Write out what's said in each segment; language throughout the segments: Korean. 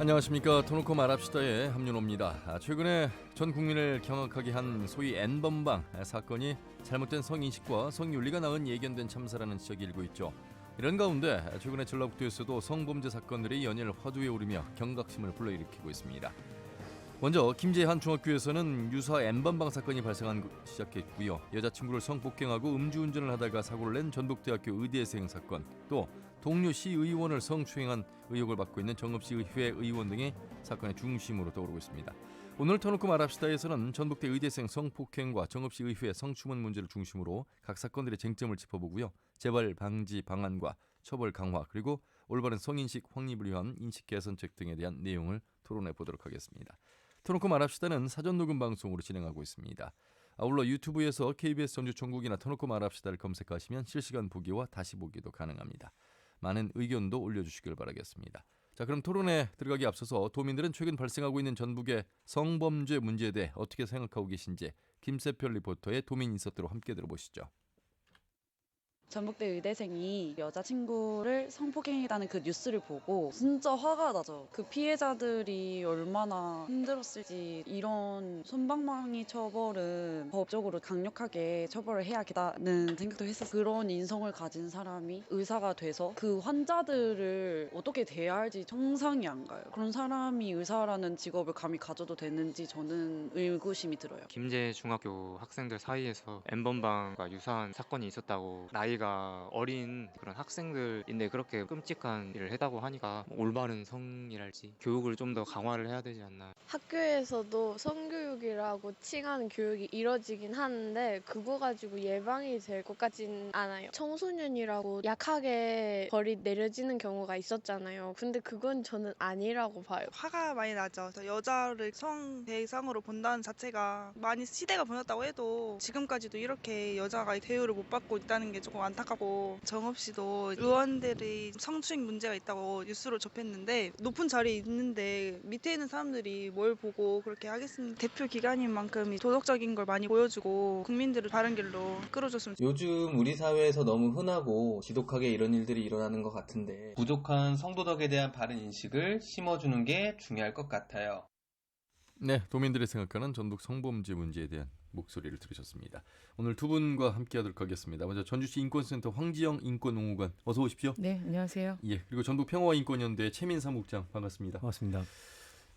안녕하십니까. 토노코 말합시다의 함윤호입니다. 최근에 전 국민을 경악하게 한 소위 N번방 사건이 잘못된 성인식과 성윤리가 낳은 예견된 참사라는 지적이 일고 있죠. 이런 가운데 최근에 전라북도에서도 성범죄 사건들이 연일 화두에 오르며 경각심을 불러일으키고 있습니다. 먼저 김제한 중학교에서는 유사 N번방 사건이 발생한 시작했고요. 여자친구를 성폭행하고 음주운전을 하다가 사고를 낸 전북대학교 의대생 사건, 또 동료 시의원을 성추행한 의혹을 받고 있는 정읍시의회 의원 등의 사건의 중심으로 떠오르고 있습니다. 오늘 터놓고 말합시다에서는 전북대 의대생 성폭행과 정읍시의회 성추문 문제를 중심으로 각 사건들의 쟁점을 짚어보고요. 재발 방지 방안과 처벌 강화, 그리고 올바른 성인식 확립을 위한 인식 개선책 등에 대한 내용을 토론해 보도록 하겠습니다. 터놓고 말합시다는 사전 녹음 방송으로 진행하고 있습니다. 아울러 유튜브에서 KBS 전주총국이나 터놓고 말합시다를 검색하시면 실시간 보기와 다시 보기도 가능합니다. 많은 의견도 올려주시길 바라겠습니다. 자, 그럼 토론에 들어가기 앞서서 도민들은 최근 발생하고 있는 전북의 성범죄 문제에 대해 어떻게 생각하고 계신지 김세별 리포터의 도민 인서트로 함께 들어보시죠. 전북대 의대생이 여자친구를 성폭행했다는 그 뉴스를 보고 진짜 화가 나죠. 그 피해자들이 얼마나 힘들었을지. 이런 솜방망이 처벌은 법적으로 강력하게 처벌을 해야겠다는 생각도 했었어요. 그런 인성을 가진 사람이 의사가 돼서 그 환자들을 어떻게 대해야 할지 상상이 안 가요. 그런 사람이 의사라는 직업을 감히 가져도 되는지 저는 의구심이 들어요. 김제 중학교 학생들 사이에서 N번방과 유사한 사건이 있었다고, 나이가 어린 그런 학생들인데 그렇게 끔찍한 일을 했다고 하니까 올바른 성이랄지 교육을 좀 더 강화를 해야 되지 않나. 학교에서도 성교육이라고 칭하는 교육이 이뤄지긴 하는데 그거 가지고 예방이 될 것 같진 않아요. 청소년이라고 약하게 벌이 내려지는 경우가 있었잖아요. 근데 그건 저는 아니라고 봐요. 화가 많이 나죠. 여자를 성 대상으로 본다는 자체가 많이 시대가 변했다고 해도 지금까지도 이렇게 여자가 대우를 못 받고 있다는 게 조금 안타깝고, 정읍시도 의원들이 성추행 문제가 있다고 뉴스로 접했는데 높은 자리에 있는데 밑에 있는 사람들이 뭘 보고 그렇게 하겠습니까? 대표 기관인 만큼 도덕적인 걸 많이 보여주고 국민들을 바른 길로 끌어줬으면 좋겠어요. 요즘 우리 사회에서 너무 흔하고 지독하게 이런 일들이 일어나는 것 같은데 부족한 성도덕에 대한 바른 인식을 심어주는 게 중요할 것 같아요. 네, 도민들의 생각하는 전북 성범죄 문제에 대한 목소리를 들으셨습니다. 오늘 두 분과 함께하도록 하겠습니다. 먼저 전주시 인권센터 황지영 인권옹호관, 어서 오십시오. 네, 안녕하세요. 예, 그리고 전북 평화인권연대 최민 사무국장, 반갑습니다. 반갑습니다.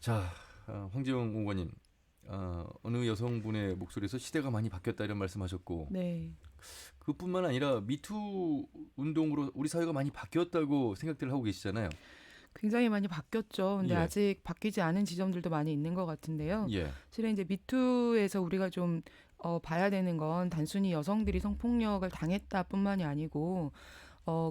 자, 황지영 옹호관님, 어느 여성분의 목소리에서 시대가 많이 바뀌었다 이런 말씀하셨고, 네. 그뿐만 아니라 미투 운동으로 우리 사회가 많이 바뀌었다고 생각들을 하고 계시잖아요. 굉장히 많이 바뀌었죠. 근데 예. 아직 바뀌지 않은 지점들도 많이 있는 것 같은데요. 예. 실은 이제 미투에서 우리가 좀 봐야 되는 건 단순히 여성들이 성폭력을 당했다뿐만이 아니고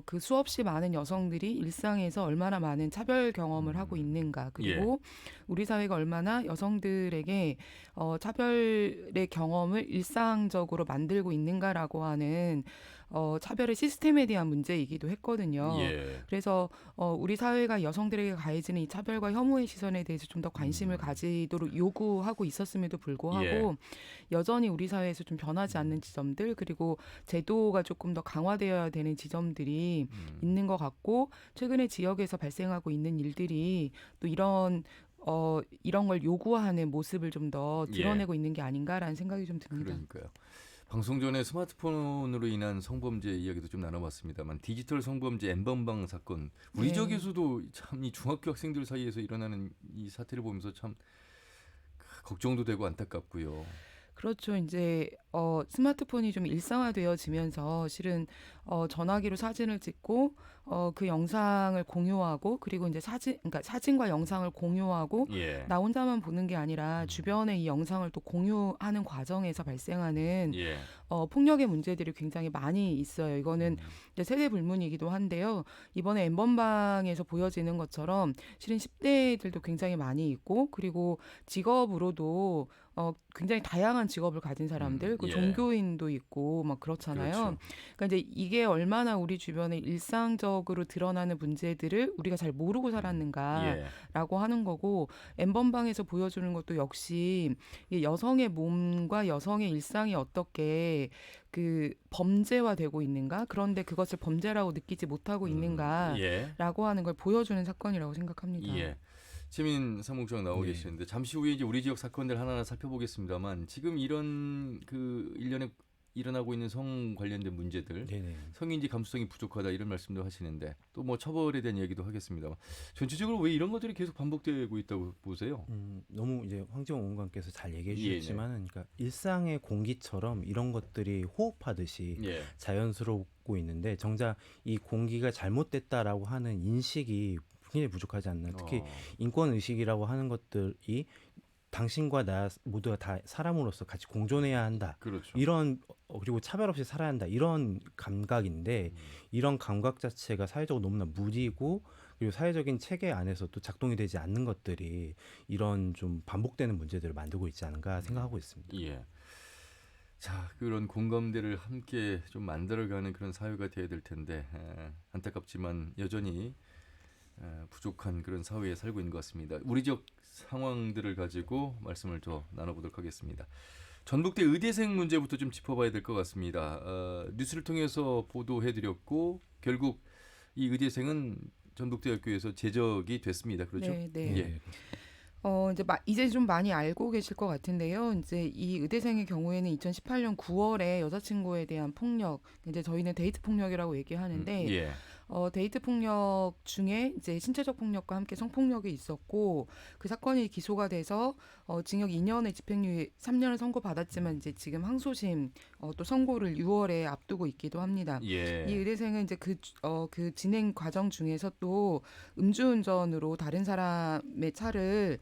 그 수없이 많은 여성들이 일상에서 얼마나 많은 차별 경험을 하고 있는가, 그리고 우리 사회가 얼마나 여성들에게 차별의 경험을 일상적으로 만들고 있는가라고 하는 차별의 시스템에 대한 문제이기도 했거든요. 예. 그래서 우리 사회가 여성들에게 가해지는 이 차별과 혐오의 시선에 대해서 좀 더 관심을 가지도록 요구하고 있었음에도 불구하고 여전히 우리 사회에서 좀 변하지 않는 지점들, 그리고 제도가 조금 더 강화되어야 되는 지점들이 있는 것 같고, 최근에 지역에서 발생하고 있는 일들이 또 이런 걸 요구하는 모습을 좀 더 드러내고 있는 게 아닌가라는 생각이 좀 듭니다. 그러니까요. 방송 전에 스마트폰으로 인한 성범죄 이야기도 좀 나눠봤습니다만, 디지털 성범죄 N번방 사건, 우리 지역에서도 참 이 중학교 학생들 사이에서 일어나는 이 사태를 보면서 참 걱정도 되고 안타깝고요. 그렇죠. 이제 스마트폰이 좀 일상화되어지면서 실은 전화기로 사진을 찍고 그 영상을 공유하고, 그리고 이제 그러니까 사진과 영상을 공유하고 나 혼자만 보는 게 아니라 주변에 이 영상을 또 공유하는 과정에서 발생하는 폭력의 문제들이 굉장히 많이 있어요. 이거는 이제 세대 불문이기도 한데요. 이번에 N번방에서 보여지는 것처럼 실은 10대들도 굉장히 많이 있고, 그리고 직업으로도 굉장히 다양한 직업을 가진 사람들, 그 종교인도 있고 막 그렇잖아요. 그렇죠. 그러니까 이제 이게 얼마나 우리 주변에 일상적으로 드러나는 문제들을 우리가 잘 모르고 살았는가라고 하는 거고, N번방에서 보여주는 것도 역시 여성의 몸과 여성의 일상이 어떻게 그 범죄화되고 있는가, 그런데 그것을 범죄라고 느끼지 못하고 있는가라고 하는 걸 보여주는 사건이라고 생각합니다. 최민 사무국장 나오고 네. 계시는데 잠시 후에 이제 우리 지역 사건들 하나하나 살펴보겠습니다만 지금 이런 그 일련에 일어나고 있는 성 관련된 문제들, 네네. 성인지 감수성이 부족하다 이런 말씀도 하시는데 또 뭐 처벌에 대한 얘기도 하겠습니다만 전체적으로 왜 이런 것들이 계속 반복되고 있다고 보세요? 너무 이제 황지원 의원님께서 잘 얘기해 예, 주셨지만은, 그러니까 일상의 공기처럼 이런 것들이 호흡하듯이 예. 자연스럽고 있는데 정작 이 공기가 잘못됐다라고 하는 인식이 굉장히 부족하지 않나. 특히 어, 인권 의식이라고 하는 것들이 당신과 나 모두가 다 사람으로서 같이 공존해야 한다. 그렇죠. 이런 그리고 차별 없이 살아야 한다. 이런 감각인데 이런 감각 자체가 사회적으로 너무나 무디고 그리고 사회적인 체계 안에서 또 작동이 되지 않는 것들이 이런 좀 반복되는 문제들을 만들고 있지 않은가 생각하고 있습니다. 예. 자, 그런 공감대를 함께 좀 만들어가는 그런 사회가 돼야 될 텐데 안타깝지만 여전히 부족한 그런 사회에 살고 있는 것 같습니다. 우리 지역 상황들을 가지고 말씀을 더 나눠보도록 하겠습니다. 전북대 의대생 문제부터 좀 짚어봐야 될 것 같습니다. 뉴스를 통해서 보도해드렸고 결국 이 의대생은 전북대학교에서 제적이 됐습니다. 그렇죠? 네, 네. 예. 이제 좀 많이 알고 계실 것 같은데요. 이제 이 의대생의 경우에는 2018년 9월에 여자친구에 대한 폭력, 이제 저희는 데이트 폭력이라고 얘기하는데 예. 데이트 폭력 중에 이제 신체적 폭력과 함께 성폭력이 있었고 그 사건이 기소가 돼서 징역 2년에 집행유예 3년을 선고받았지만 이제 지금 항소심 또 선고를 6월에 앞두고 있기도 합니다. 예. 이 의대생은 이제 그 진행 과정 중에서 또 음주운전으로 다른 사람의 차를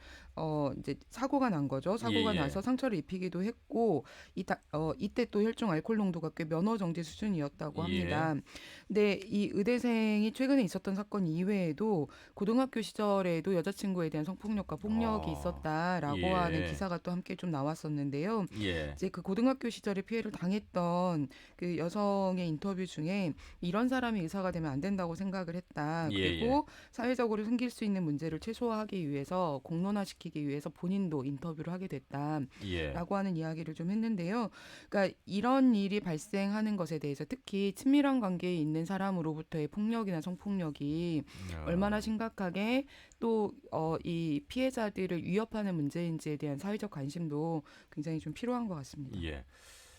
이제 사고가 난 거죠. 사고가 예, 예. 나서 상처를 입히기도 했고 이때 또 혈중 알코올 농도가 꽤 면허 정지 수준이었다고 합니다. 근데 이 의대생이 최근에 있었던 사건 이외에도 고등학교 시절에도 여자친구에 대한 성폭력과 폭력이 있었다라고 예. 하는 기사가 또 함께 좀 나왔었는데요. 예. 이제 그 고등학교 시절에 피해를 당했던 그 여성의 인터뷰 중에 이런 사람이 의사가 되면 안 된다고 생각을 했다. 예, 그리고 사회적으로 생길 수 있는 문제를 최소화하기 위해서 공론화시키기 위해서 본인도 인터뷰를 하게 됐다라고 예. 하는 이야기를 좀 했는데요. 그러니까 이런 일이 발생하는 것에 대해서 특히 친밀한 관계에 있는 사람으로부터의 폭력이나 성폭력이 얼마나 심각하게 또 이 피해자들을 위협하는 문제인지에 대한 사회적 관심도 굉장히 좀 필요한 것 같습니다. 예.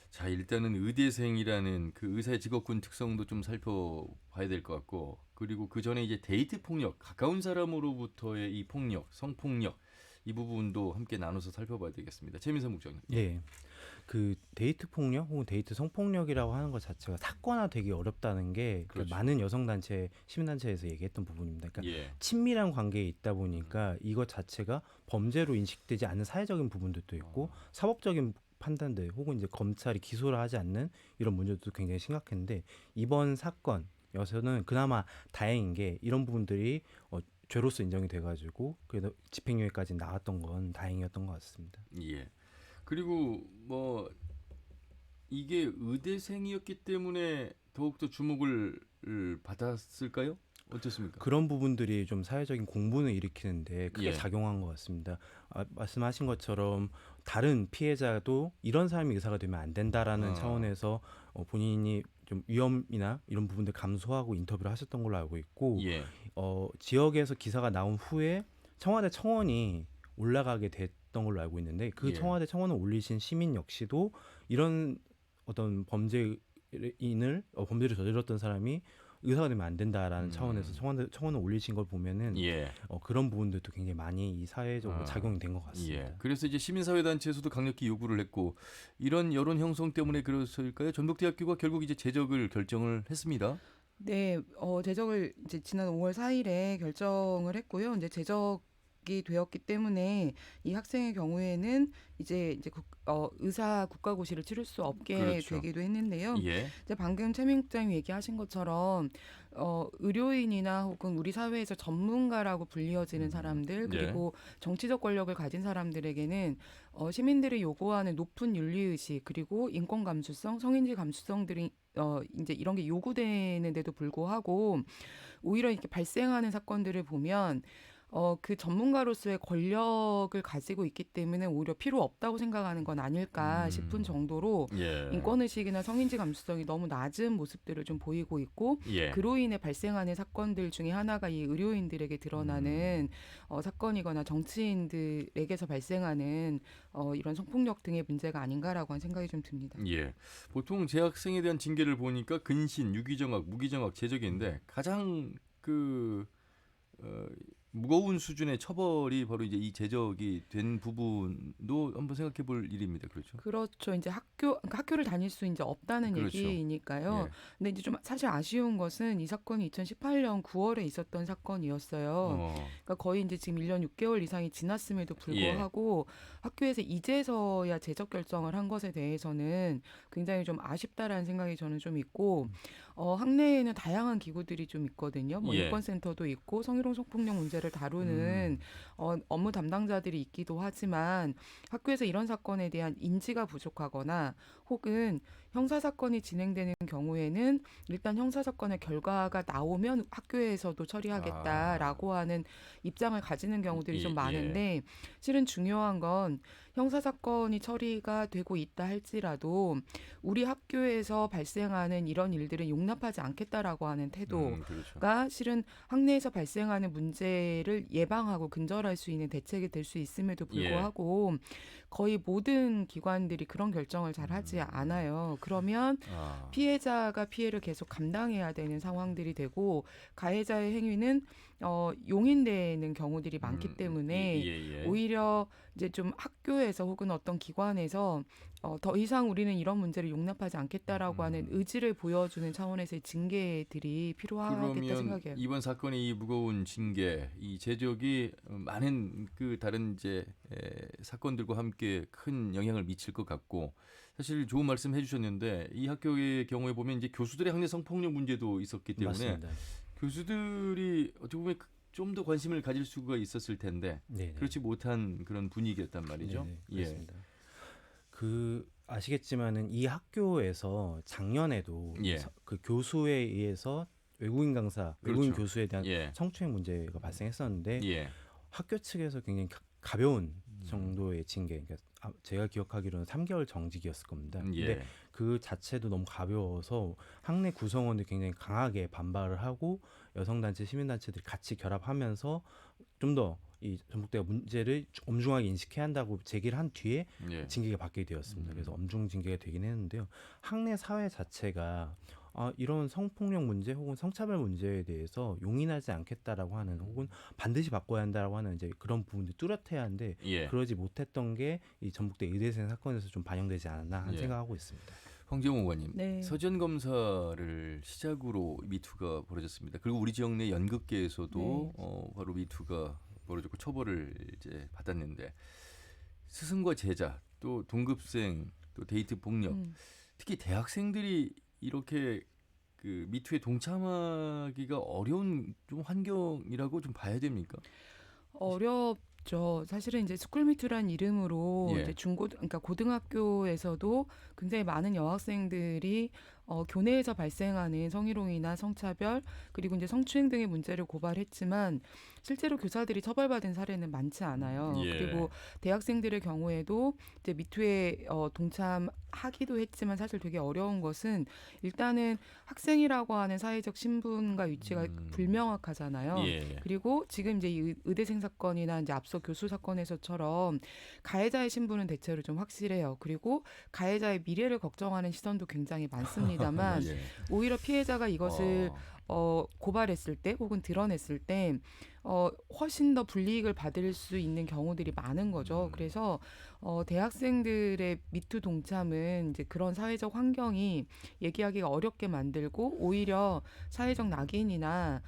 자, 일단은 의대생이라는 그 의사의 직업군 특성도 좀 살펴봐야 될 것 같고, 그리고 그 전에 이제 데이트 폭력, 가까운 사람으로부터의 이 폭력, 성폭력 이 부분도 함께 나눠서 살펴봐야 되겠습니다. 최민선 국장님. 예. 그 데이트 폭력 혹은 데이트 성폭력이라고 하는 것 자체가 사건화되기 어렵다는 게 그 그렇죠. 많은 여성단체, 시민단체에서 얘기했던 부분입니다. 그러니까 예. 친밀한 관계에 있다 보니까 이것 자체가 범죄로 인식되지 않는 사회적인 부분들도 있고 사법적인 판단들 혹은 이제 검찰이 기소를 하지 않는 이런 문제도 굉장히 심각한데 이번 사건여서는 그나마 다행인 게 이런 부분들이 죄로서 인정이 돼가지고 그래도 집행유예까지 나왔던 건 다행이었던 것 같습니다. 예. 그리고 뭐 이게 의대생이었기 때문에 더욱더 주목을 받았을까요? 어떻습니까? 그런 부분들이 좀 사회적인 공분을 일으키는데 크게 예. 작용한 것 같습니다. 말씀하신 것처럼 다른 피해자도 이런 사람이 의사가 되면 안 된다라는 차원에서 본인이 좀 위험이나 이런 부분들 감수하고 인터뷰를 하셨던 걸로 알고 있고 예. 지역에서 기사가 나온 후에 청와대 청원이 올라가게 됐던 걸로 알고 있는데 그 예. 청와대 청원을 올리신 시민 역시도 이런 어떤 범죄를 저질렀던 사람이 의사가 되면 안 된다라는 차원에서 청원을 올리신 걸 보면은 예. 그런 부분들도 굉장히 많이 이 사회적으로 작용이 된 것 같습니다. 예. 그래서 이제 시민사회단체에서도 강력히 요구를 했고 이런 여론 형성 때문에 그랬을까요? 전북대학교가 결국 이제 제적을 결정을 했습니다. 네, 제적을 이제 지난 5월 4일에 결정을 했고요. 이제 제적이 되었기 때문에 이 학생의 경우에는 이제 의사 국가고시를 치를 수 없게 그렇죠. 되기도 했는데요. 예. 이제 방금 최민 국장이 얘기하신 것처럼 의료인이나 혹은 우리 사회에서 전문가라고 불리어지는 사람들 그리고 정치적 권력을 가진 사람들에게는 시민들이 요구하는 높은 윤리의식 그리고 인권 감수성, 성인지 감수성들이 이제 이런 게 요구되는데도 불구하고 오히려 이렇게 발생하는 사건들을 보면 그 전문가로서의 권력을 가지고 있기 때문에 오히려 필요 없다고 생각하는 건 아닐까 싶은 정도로 예. 인권의식이나 성인지 감수성이 너무 낮은 모습들을 좀 보이고 있고 예. 그로 인해 발생하는 사건들 중에 하나가 이 의료인들에게 드러나는 사건이거나 정치인들에게서 발생하는 이런 성폭력 등의 문제가 아닌가라고 하는 생각이 좀 듭니다. 예. 보통 재학생에 대한 징계를 보니까 근신, 유기정학, 무기정학, 제적인데 가장 무거운 수준의 처벌이 바로 이제 이 제적이 된 부분도 한번 생각해 볼 일입니다. 그렇죠? 그렇죠. 이제 그러니까 학교를 다닐 수 이제 없다는 그렇죠. 얘기니까요. 예. 근데 이제 좀 사실 아쉬운 것은 이 사건이 2018년 9월에 있었던 사건이었어요. 그러니까 거의 이제 지금 1년 6개월 이상이 지났음에도 불구하고 학교에서 이제서야 제적 결정을 한 것에 대해서는 굉장히 좀 아쉽다라는 생각이 저는 좀 있고 학내에는 다양한 기구들이 좀 있거든요. 뭐 예. 인권센터도 있고 성희롱 성폭력 문제를 다루는 업무 담당자들이 있기도 하지만 학교에서 이런 사건에 대한 인지가 부족하거나 혹은 형사사건이 진행되는 경우에는 일단 형사사건의 결과가 나오면 학교에서도 처리하겠다라고 하는 입장을 가지는 경우들이 좀 많은데 실은 중요한 건 형사사건이 처리가 되고 있다 할지라도 우리 학교에서 발생하는 이런 일들을 용납하지 않겠다라고 하는 태도가 그렇죠. 실은 학내에서 발생하는 문제를 예방하고 근절할 수 있는 대책이 될 수 있음에도 불구하고 거의 모든 기관들이 그런 결정을 잘 하지 않아요. 그러면 피해자가 피해를 계속 감당해야 되는 상황들이 되고 가해자의 행위는 용인되는 경우들이 많기 때문에 오히려 이제 좀 학교에서 혹은 어떤 기관에서 더 이상 우리는 이런 문제를 용납하지 않겠다라고 하는 의지를 보여주는 차원에서의 징계들이 필요하겠다 그러면 생각해요. 이번 사건의 이 무거운 징계, 이 제적이 많은 그 다른 이제 사건들과 함께 큰 영향을 미칠 것 같고 사실 좋은 말씀 해주셨는데 이 학교의 경우에 보면 이제 교수들의 학내 성폭력 문제도 있었기 때문에 맞습니다. 교수들이 어떻게 보면 좀 더 관심을 가질 수가 있었을 텐데 네네. 그렇지 못한 그런 분위기였단 말이죠. 네네, 그렇습니다. 아시겠지만은 이 학교에서 작년에도 그 교수에 의해서 외국인 강사, 외국인 교수에 대한 성추행 문제가 발생했었는데 학교 측에서 굉장히 가벼운 정도의 징계, 그러니까 제가 기억하기로는 3개월 정직이었을 겁니다. 근데 그 자체도 너무 가벼워서 학내 구성원들이 굉장히 강하게 반발을 하고 여성단체, 시민단체들이 같이 결합하면서 좀 더 이 전북대가 문제를 엄중하게 인식해야 한다고 제기를 한 뒤에 징계가 받게 되었습니다. 그래서 엄중 징계가 되긴 했는데요. 학내 사회 자체가 이런 성폭력 문제 혹은 성차별 문제에 대해서 용인하지 않겠다라고 하는 혹은 반드시 바꿔야 한다라고 하는 이제 그런 부분들 뚜렷해야 하는데 그러지 못했던 게 이 전북대 의대생 사건에서 좀 반영되지 않았나 하는 생각하고 있습니다. 황재웅 의원님, 서전 검사를 시작으로 미투가 벌어졌습니다. 그리고 우리 지역 내 연극계에서도 바로 미투가 벌어졌고 처벌을 이제 받았는데 스승과 제자, 또 동급생, 또 데이트 폭력, 특히 대학생들이 이렇게 그 미투에 동참하기가 어려운 좀 환경이라고 좀 봐야 됩니까? 어렵죠. 사실은 이제 스쿨미투란 이름으로 이제 그러니까 고등학교에서도 굉장히 많은 여학생들이 교내에서 발생하는 성희롱이나 성차별 그리고 이제 성추행 등의 문제를 고발했지만 실제로 교사들이 처벌받은 사례는 많지 않아요. 그리고 대학생들의 경우에도 이제 미투에 동참하기도 했지만 사실 되게 어려운 것은 일단은 학생이라고 하는 사회적 신분과 위치가 불명확하잖아요. 그리고 지금 이제 이 의대생 사건이나 이제 앞서 교수 사건에서처럼 가해자의 신분은 대체로 좀 확실해요. 그리고 가해자의 미래를 걱정하는 시선도 굉장히 많습니다만 오히려 피해자가 이것을 고발했을 때 혹은 드러냈을 때 훨씬 더 불이익을 받을 수 있는 경우들이 많은 거죠. 그래서 대학생들의 미투 동참은 이제 그런 사회적 환경이 얘기하기가 어렵게 만들고 오히려 사회적 낙인이나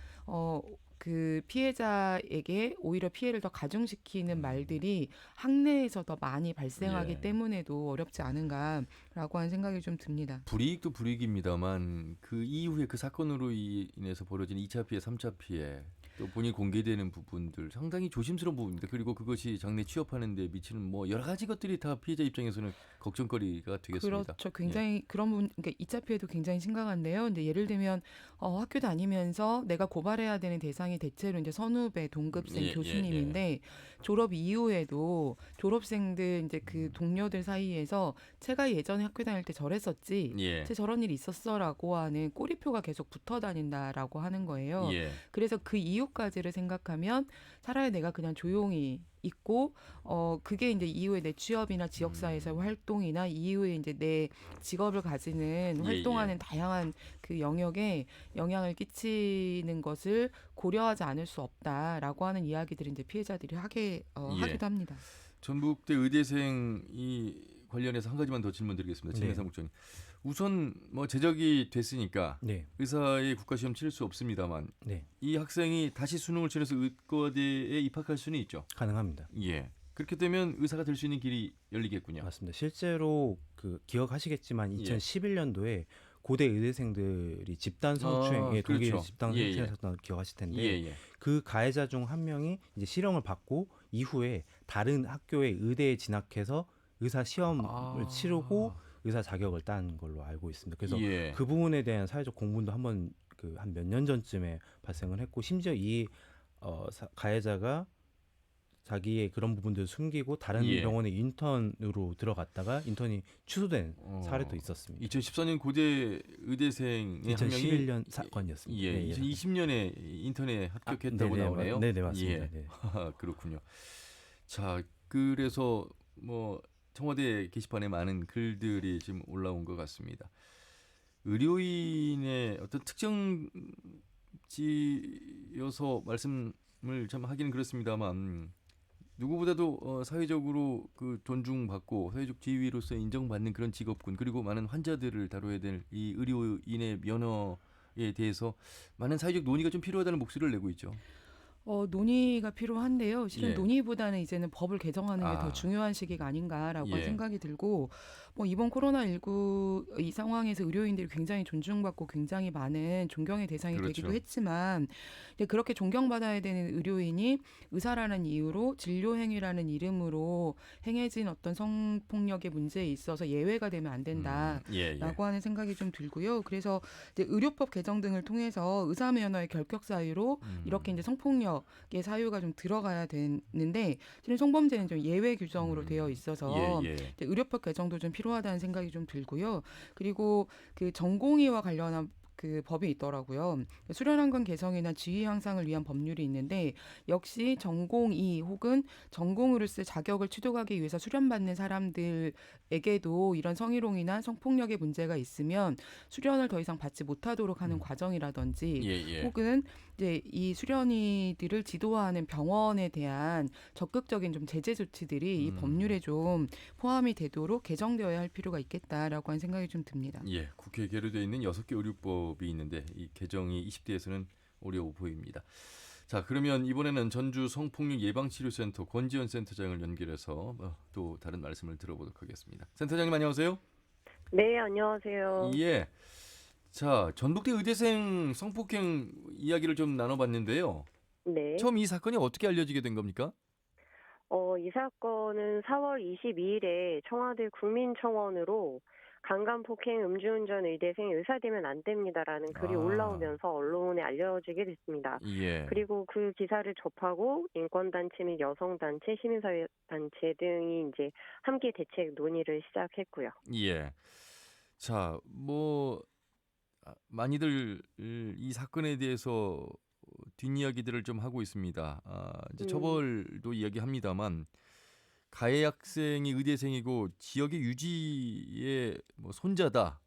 그 피해자에게 오히려 피해를 더 가중시키는 말들이 학내에서 더 많이 발생하기 때문에도 어렵지 않은가라고 하는 생각이 좀 듭니다. 불이익도 불이익입니다만 그 이후에 그 사건으로 인해서 벌어진 2차 피해, 3차 피해 또 본인이 공개되는 부분들 상당히 조심스러운 부분입니다. 그리고 그것이 장래 취업하는 데 미치는 뭐 여러 가지 것들이 다 피해자 입장에서는 걱정거리가 되겠습니다. 그렇죠. 굉장히 그런 부분, 그러니까 2차 피해도 굉장히 심각한데요. 근데 예를 들면 학교 다니면서 내가 고발해야 되는 대상이 대체로 이제 선후배, 동급생, 예, 예, 교수님인데 졸업 이후에도 졸업생들 이제 그 동료들 사이에서 제가 예전에 학교 다닐 때 저랬었지, 예. 쟤 저런 일 있었어라고 하는 꼬리표가 계속 붙어 다닌다라고 하는 거예요. 예. 그래서 그 이후까지를 생각하면 차라리 내가 그냥 조용히 있고 그게 이제 이후에 내 취업이나 지역사회에서 활동이나 이후에 이제 내 직업을 가지는 예, 활동하는 다양한 그 영역에 영향을 끼치는 것을 고려하지 않을 수 없다라고 하는 이야기들을 이제 피해자들이 하기도 합니다. 전북대 의대생이 관련해서 한 가지만 더 질문드리겠습니다. 네. 진해상 국장님. 우선 뭐 제적이 됐으니까 네. 의사의 국가시험 치를 수 없습니다만 네. 이 학생이 다시 수능을 치러서 의과대에 입학할 수는 있죠. 가능합니다. 예. 그렇게 되면 의사가 될 수 있는 길이 열리겠군요. 맞습니다. 실제로 그 기억하시겠지만 2011년도에 고대 의대생들이 집단 성추행에 독일 그렇죠. 집단 예, 예. 성추행했었던 걸 기억하실 텐데 예, 예. 그 가해자 중 한 명이 이제 실형을 받고 이후에 다른 학교의 의대에 진학해서 의사 시험을 치르고 의사 자격을 딴 걸로 알고 있습니다. 그래서 예. 그 부분에 대한 사회적 공분도 한번 한 몇 년 전쯤에 발생을 했고 심지어 이 가해자가 자기의 그런 부분들을 숨기고 다른 예. 병원에 인턴으로 들어갔다가 인턴이 취소된 사례도 있었습니다. 2014년 고대 의대생의 한 명이 2011년 사건이었습니다. 예, 네, 2020년에 인턴에 합격했다고 나오네요. 네, 맞습니다. 예. 네. 그렇군요. 자, 그래서 뭐 청와대 게시판에 많은 글들이 지금 올라온 것 같습니다. 의료인의 어떤 특정지여서 말씀을 참 하기는 그렇습니다만 누구보다도 사회적으로 그 존중받고 사회적 지위로서 인정받는 그런 직업군 그리고 많은 환자들을 다뤄야 될 이 의료인의 면허에 대해서 많은 사회적 논의가 좀 필요하다는 목소리를 내고 있죠. 논의가 필요한데요. 실은 예. 논의보다는 이제는 법을 개정하는 게 더 중요한 시기가 아닌가라고 예. 생각이 들고 뭐 이번 코로나19 이 상황에서 의료인들이 굉장히 존중받고 굉장히 많은 존경의 대상이 그렇죠. 되기도 했지만 근데 그렇게 존경받아야 되는 의료인이 의사라는 이유로 진료행위라는 이름으로 행해진 어떤 성폭력의 문제에 있어서 예외가 되면 안 된다라고 예. 하는 생각이 좀 들고요. 그래서 이제 의료법 개정 등을 통해서 의사 면허의 결격 사유로 이렇게 이제 성폭력의 사유가 좀 들어가야 되는데 실은 성범죄는 좀 예외 규정으로 되어 있어서 예. 이제 의료법 개정도 좀 필요하다는 생각이 좀 들고요. 그리고 그 전공의와 관련한 그 법이 있더라고요. 수련환경 개성이나 지위 향상을 위한 법률이 있는데 역시 전공의 혹은 전공의로서 자격을 취득하기 위해서 수련받는 사람들에게도 이런 성희롱이나 성폭력의 문제가 있으면 수련을 더 이상 받지 못하도록 하는 과정이라든지 예. 혹은 이제 이 수련의들을 지도하는 병원에 대한 적극적인 좀 제재 조치들이 이 법률에 좀 포함이 되도록 개정되어야 할 필요가 있겠다라고 하는 생각이 좀 듭니다. 예. 국회에 계류되어 있는 6개 의료법이 있는데 이 개정이 20대에서는 어려워 보입니다. 자, 그러면 이번에는 전주 성폭력 예방치료센터 권지현 센터장을 연결해서 또 다른 말씀을 들어보도록 하겠습니다. 센터장님 안녕하세요. 네, 안녕하세요. 예. 자, 전북대 의대생 성폭행 이야기를 좀 나눠봤는데요. 네. 처음 이 사건이 어떻게 알려지게 된 겁니까? 이 사건은 4월 22일에 청와대 국민청원으로 강간폭행 음주운전 의대생 의사되면 안 됩니다라는 글이 올라오면서 언론에 알려지게 됐습니다. 예. 그리고 그 기사를 접하고 인권단체 및 여성단체, 시민사회단체 등이 이제 함께 대책 논의를 시작했고요. 예. 자, 뭐 많이들 이 사건에 대해서 뒷이야기들을 좀 하고 있습니다. 이제 처벌도 이야기합니다만 가해 학생이 의대생이고 지역의 유지의 뭐 손자다.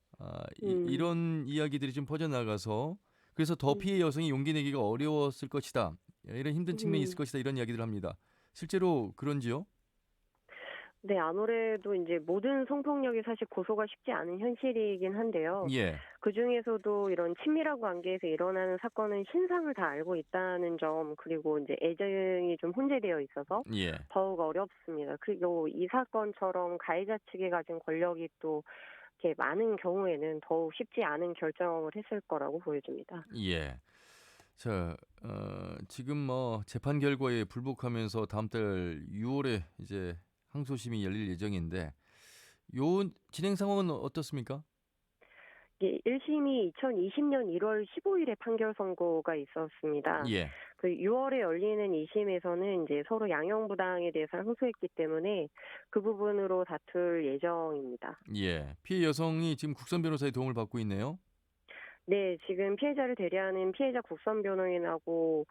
이런 이야기들이 좀 퍼져나가서 그래서 더 피해 여성이 용기 내기가 어려웠을 것이다. 이런 힘든 측면이 있을 것이다. 이런 이야기를 합니다. 실제로 그런지요? 네, 아무래도 이제 모든 성폭력이 사실 고소가 쉽지 않은 현실이긴 한데요. 예. 그 중에서도 이런 친밀한 관계에서 일어나는 사건은 신상을 다 알고 있다는 점, 그리고 이제 애정이 좀 혼재되어 있어서 예. 더욱 어렵습니다. 그리고 이 사건처럼 가해자 측이 가진 권력이 또 이렇게 많은 경우에는 더욱 쉽지 않은 결정을 했을 거라고 보여집니다. 예. 자, 지금 뭐 재판 결과에 불복하면서 다음 달 6월에 이제 항소심이 열릴 예정인데 요 진행 상황은 어떻습니까? 예, 1심이 2020년 1월 15일에 판결 선고가 있었습니다. 예. 그 6월에 열리는 2심에서는 이제 서로 양형부당에 대해서 항소했기 때문에 그 부분으로 다툴 예정입니다. 예. 피해 여성이 지금 국선 변호사의 도움을 받고 있네요. 네, 지금 피해자를 대리하는 피해자 국선 변호인하고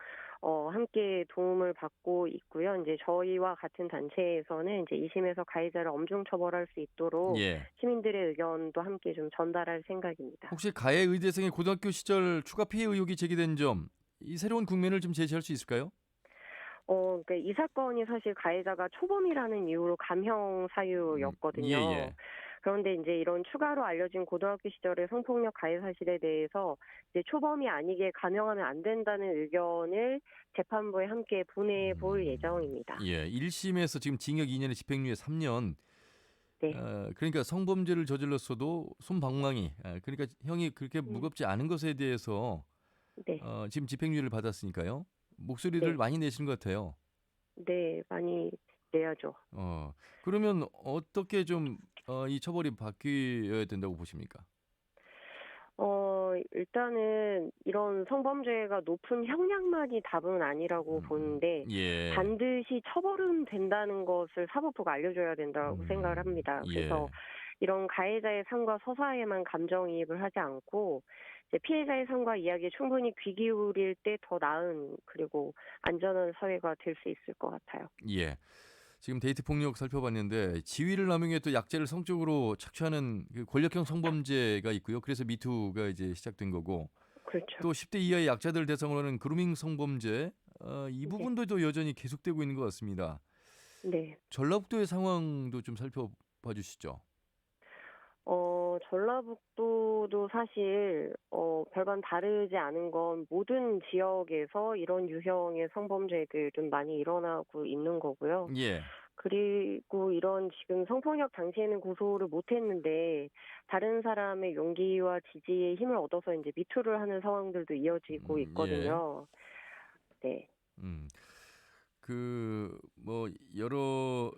함께 도움을 받고 있고요. 이제 저희와 같은 단체에서는 이제 2심에서 가해자를 엄중 처벌할 수 있도록 예. 시민들의 의견도 함께 좀 전달할 생각입니다. 혹시 가해 의대생의 고등학교 시절 추가 피해 의혹이 제기된 점, 이 새로운 국면을 좀 제시할 수 있을까요? 그러니까 이 사건이 사실 가해자가 초범이라는 이유로 감형 사유였거든요. 예. 그런데 이제 이런 추가로 알려진 고등학교 시절의 성폭력 가해 사실에 대해서 이제 초범이 아니게 감형하면 안 된다는 의견을 재판부에 함께 보내볼 예정입니다. 예. 1심에서 지금 징역 2년에 집행유예 3년. 네. 그러니까 성범죄를 저질렀어도 손방망이. 그러니까 형이 그렇게 무겁지 않은 것에 대해서 네. 지금 집행유예를 받았으니까요. 목소리를 네. 많이 내시는 것 같아요. 네, 많이 내야죠. 그러면 어떻게 좀 이 처벌이 바뀌어야 된다고 보십니까? 일단은 이런 성범죄가 높은 형량만이 답은 아니라고 보는데 예. 반드시 처벌은 된다는 것을 사법부가 알려줘야 된다고 생각을 합니다. 그래서 이런 가해자의 삶과 서사에만 감정이입을 하지 않고 이제 피해자의 삶과 이야기에 충분히 귀 기울일 때 더 나은 그리고 안전한 사회가 될 수 있을 것 같아요. 예. 지금 데이트 폭력 살펴봤는데 지위를 남용해 또 약자를 성적으로 착취하는 그 권력형 성범죄가 있고요. 그래서 미투가 이제 시작된 거고. 그렇죠. 또 10대 이하의 약자들 대상으로 하는 그루밍 성범죄 이 부분도 또 여전히 계속되고 있는 것 같습니다. 네. 전라북도의 상황도 좀 살펴봐 주시죠. 전라북도도 사실 별반 다르지 않은 건 모든 지역에서 이런 유형의 성범죄들은 많이 일어나고 있는 거고요. 예. 그리고 이런 지금 성폭력 당시에는 고소를 못했는데 다른 사람의 용기와 지지의 힘을 얻어서 이제 미투를 하는 상황들도 이어지고 있거든요. 네. 그 뭐 여러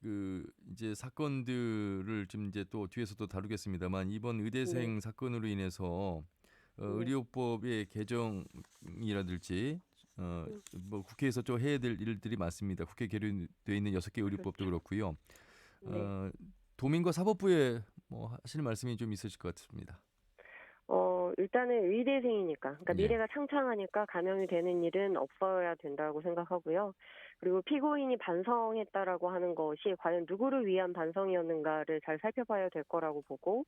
그 이제 사건들을 좀 이제 또 뒤에서도 다루겠습니다만 이번 의대생 사건으로 인해서 의료법의 개정이라든지 뭐 국회에서 좀 해야 될 일들이 많습니다. 국회 계류돼 있는 6개 의료법도 그렇고요. 도민과 사법부에 뭐 하실 말씀이 좀 있으실 것 같습니다. 일단은 의대생이니까, 그러니까 예. 미래가 창창하니까 감형이 되는 일은 없어야 된다고 생각하고요. 그리고 피고인이 반성했다라고 하는 것이 과연 누구를 위한 반성이었는가를 잘 살펴봐야 될 거라고 보고,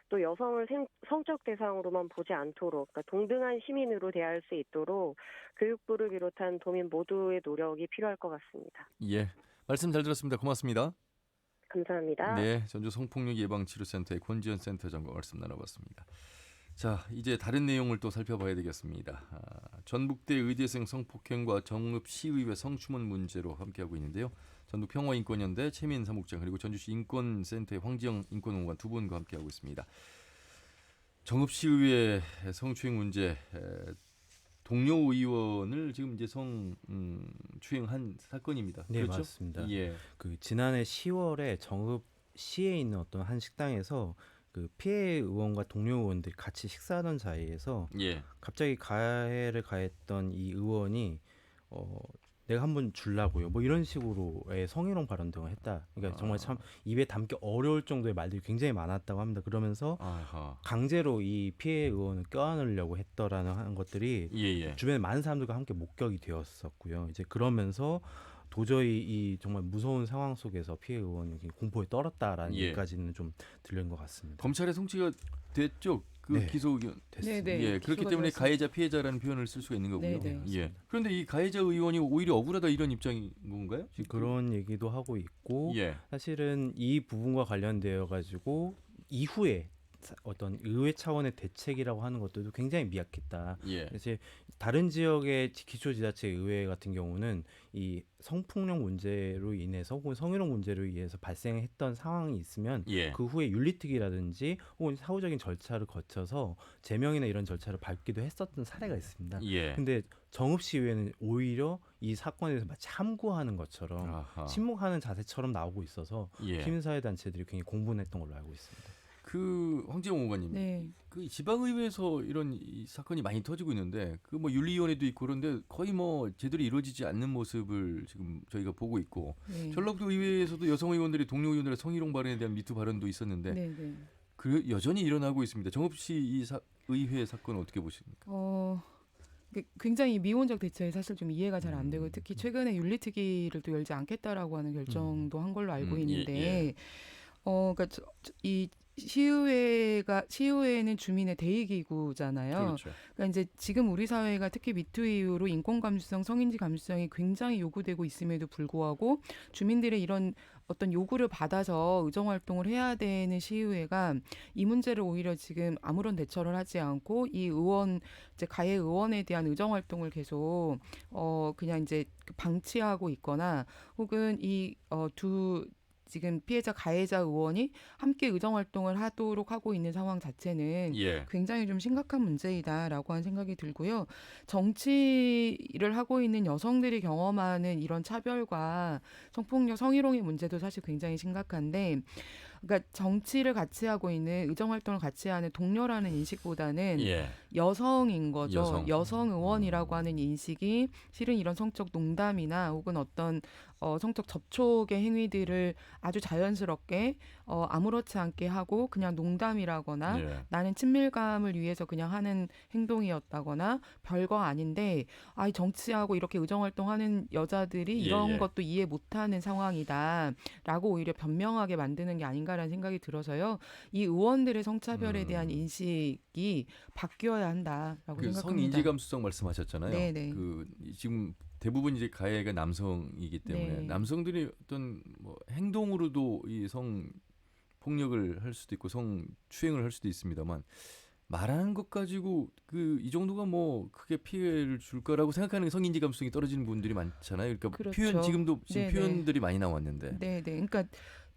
또 여성을 성적 대상으로만 보지 않도록, 그러니까 동등한 시민으로 대할 수 있도록 교육부를 비롯한 도민 모두의 노력이 필요할 것 같습니다. 예, 말씀 잘 들었습니다. 고맙습니다. 감사합니다. 네, 전주 성폭력 예방치료센터의 권지연 센터장과 말씀 나눠봤습니다. 자, 이제 다른 내용을 또 살펴봐야 되겠습니다. 전북대 의대생 성폭행과 정읍시의회 성추문 문제로 함께하고 있는데요. 전북평화인권연대 최민 사무국장 그리고 전주시 인권센터의 황지영 인권원관 두 분과 함께하고 있습니다. 정읍시의회 성추행 문제 동료 의원을 지금 이제 성추행한 사건입니다. 네, 그렇죠? 맞습니다. 예. 그 지난해 10월에 정읍시에 있는 어떤 한 식당에서 그 피해 의원과 동료 의원들이 같이 식사하던 자리에서 예. 갑자기 가해를 가했던 이 의원이 내가 한번 줄라고요. 뭐 이런 식으로의 성희롱 발언 등을 했다. 그러니까 정말 참 입에 담기 어려울 정도의 말들이 굉장히 많았다고 합니다. 그러면서 강제로 이 피해 의원을 껴안으려고 했더라는 것들이 예. 주변에 많은 사람들과 함께 목격이 되었었고요. 이제 그러면서 도저히 이 정말 무서운 상황 속에서 피해 의원이 공포에 떨었다라는 얘기까지는 좀 들린 것 같습니다. 검찰에 송치가 됐죠? 그 네. 기소 의견 됐습니다. 예, 그렇기 때문에 가해자 피해자라는 표현을 쓸 수가 있는 거고요. 네. 예. 그런데 이 가해자 의원이 오히려 억울하다 이런 입장인 건가요? 지금? 그런 얘기도 하고 있고 예. 사실은 이 부분과 관련되어 가지고 이후에 어떤 의회 차원의 대책이라고 하는 것들도 굉장히 미약했다. 예. 이제 다른 지역의 기초지자체 의회 같은 경우는 이 성폭력 문제로 인해서 혹은 성희롱 문제로 인해서 발생했던 상황이 있으면 예. 그 후에 윤리특위라든지 혹은 사후적인 절차를 거쳐서 제명이나 이런 절차를 밟기도 했었던 사례가 있습니다. 예. 근데 정읍시 의회는 오히려 이 사건에 대해서 마치 함구하는 것처럼 아하. 침묵하는 자세처럼 나오고 있어서 예. 시민사회단체들이 굉장히 공분했던 걸로 알고 있습니다. 그 황재용 의원님, 네. 그 지방의회에서 이런 이 사건이 많이 터지고 있는데 그 뭐 윤리위원회도 있고 그런데 거의 뭐 제대로 이루어지지 않는 모습을 지금 저희가 보고 있고 네. 전라도 의회에서도 여성 의원들이 동료 의원들의 성희롱 발언에 대한 미투 발언도 있었는데 네, 네. 그 여전히 일어나고 있습니다. 정읍시 이 의회 사건 어떻게 보십니까? 굉장히 미온적 대처에 사실 좀 이해가 잘 안 되고 특히 최근에 윤리특위를 또 열지 않겠다라고 하는 결정도 한 걸로 알고 있는데 예. 그러니까 이 시의회는 주민의 대의기구잖아요. 그렇죠. 그러니까 이제 지금 우리 사회가 특히 미투 이후로 인권 감수성, 성인지 감수성이 굉장히 요구되고 있음에도 불구하고 주민들의 이런 어떤 요구를 받아서 의정 활동을 해야 되는 시의회가 이 문제를 오히려 지금 아무런 대처를 하지 않고 이 의원 이제 가해 의원에 대한 의정 활동을 계속 그냥 이제 방치하고 있거나 혹은 두 지금 피해자 가해자 의원이 함께 의정 활동을 하도록 하고 있는 상황 자체는 예. 굉장히 좀 심각한 문제이다라고 하는 생각이 들고요. 정치를 하고 있는 여성들이 경험하는 이런 차별과 성폭력, 성희롱의 문제도 사실 굉장히 심각한데 그러니까 정치를 같이 하고 있는 의정 활동을 같이 하는 동료라는 인식보다는 예. 여성인 거죠. 여성. 의원이라고 하는 인식이 실은 이런 성적 농담이나 혹은 어떤 성적 접촉의 행위들을 아주 자연스럽게 아무렇지 않게 하고 그냥 농담이라거나 예. 나는 친밀감을 위해서 그냥 하는 행동이었다거나 별거 아닌데 정치하고 이렇게 의정활동하는 여자들이 이런 예. 것도 이해 못하는 상황이다라고 오히려 변명하게 만드는 게 아닌가라는 생각이 들어서요. 이 의원들의 성차별에 대한 인식이 바뀌어야 한다라고 그 생각합니다. 성인지 감수성 말씀하셨잖아요. 네네. 그 지금 대부분 이제 가해가 남성이기 때문에 네. 남성들이 어떤 뭐 행동으로도 이 성 폭력을 할 수도 있고 성 추행을 할 수도 있습니다만 말하는 것 가지고 그 이 정도가 뭐 크게 피해를 줄 거라고 생각하는 성인지 감수성이 떨어지는 분들이 많잖아요. 그러니까 그렇죠. 지금 네네. 표현들이 많이 나왔는데. 네, 네. 그러니까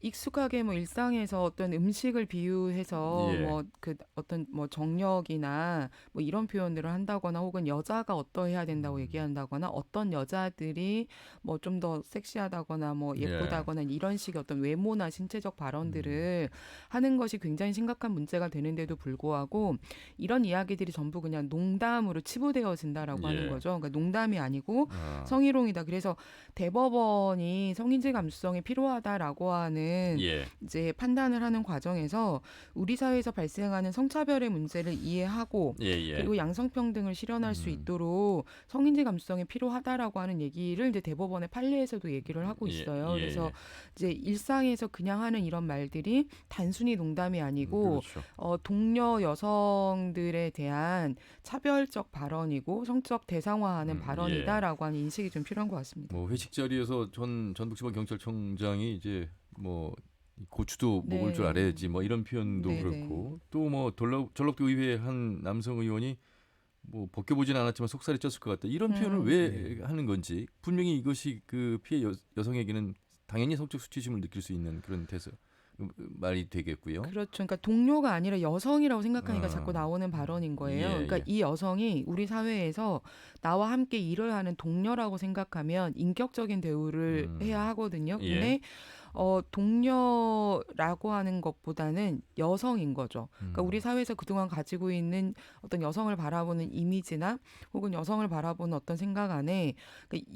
익숙하게 뭐 일상에서 어떤 음식을 비유해서 예. 뭐 그 어떤 뭐 정력이나 뭐 이런 표현들을 한다거나 혹은 여자가 어떠해야 된다고 얘기한다거나 어떤 여자들이 뭐 좀 더 섹시하다거나 뭐 예쁘다거나 이런 식의 어떤 외모나 신체적 발언들을 하는 것이 굉장히 심각한 문제가 되는데도 불구하고 이런 이야기들이 전부 그냥 농담으로 치부되어진다라고 하는 거죠. 그러니까 농담이 아니고 성희롱이다. 그래서 대법원이 성인지 감수성이 필요하다라고 하는 예. 이제 판단을 하는 과정에서 우리 사회에서 발생하는 성차별의 문제를 이해하고 예. 그리고 양성평등을 실현할 수 있도록 성인지 감수성이 필요하다라고 하는 얘기를 이제 대법원의 판례에서도 얘기를 하고 있어요. 예. 그래서 이제 일상에서 그냥 하는 이런 말들이 단순히 농담이 아니고 그렇죠. 동료 여성들에 대한 차별적 발언이고 성적 대상화하는 예. 발언이다라고 하는 인식이 좀 필요한 것 같습니다. 뭐 회식 자리에서 전북지방 경찰청장이 이제 뭐 고추도 먹을 줄 알아야지 뭐 이런 표현도 네네. 그렇고 또 뭐 전라도 의회 한 남성 의원이 뭐 벗겨보진 않았지만 속살이 쪘을 것 같다 이런 표현을 왜 하는 건지 분명히 이것이 그 피해 여성에게는 당연히 성적 수치심을 느낄 수 있는 그런 대서 말이 되겠고요. 그렇죠. 그러니까 동료가 아니라 여성이라고 생각하니까 자꾸 나오는 발언인 거예요. 예, 그러니까 예. 이 여성이 우리 사회에서 나와 함께 일을 하는 동료라고 생각하면 인격적인 대우를 해야 하거든요. 예. 근데 동료라고 하는 것보다는 여성인 거죠. 그러니까 우리 사회에서 그동안 가지고 있는 어떤 여성을 바라보는 이미지나 혹은 여성을 바라보는 어떤 생각 안에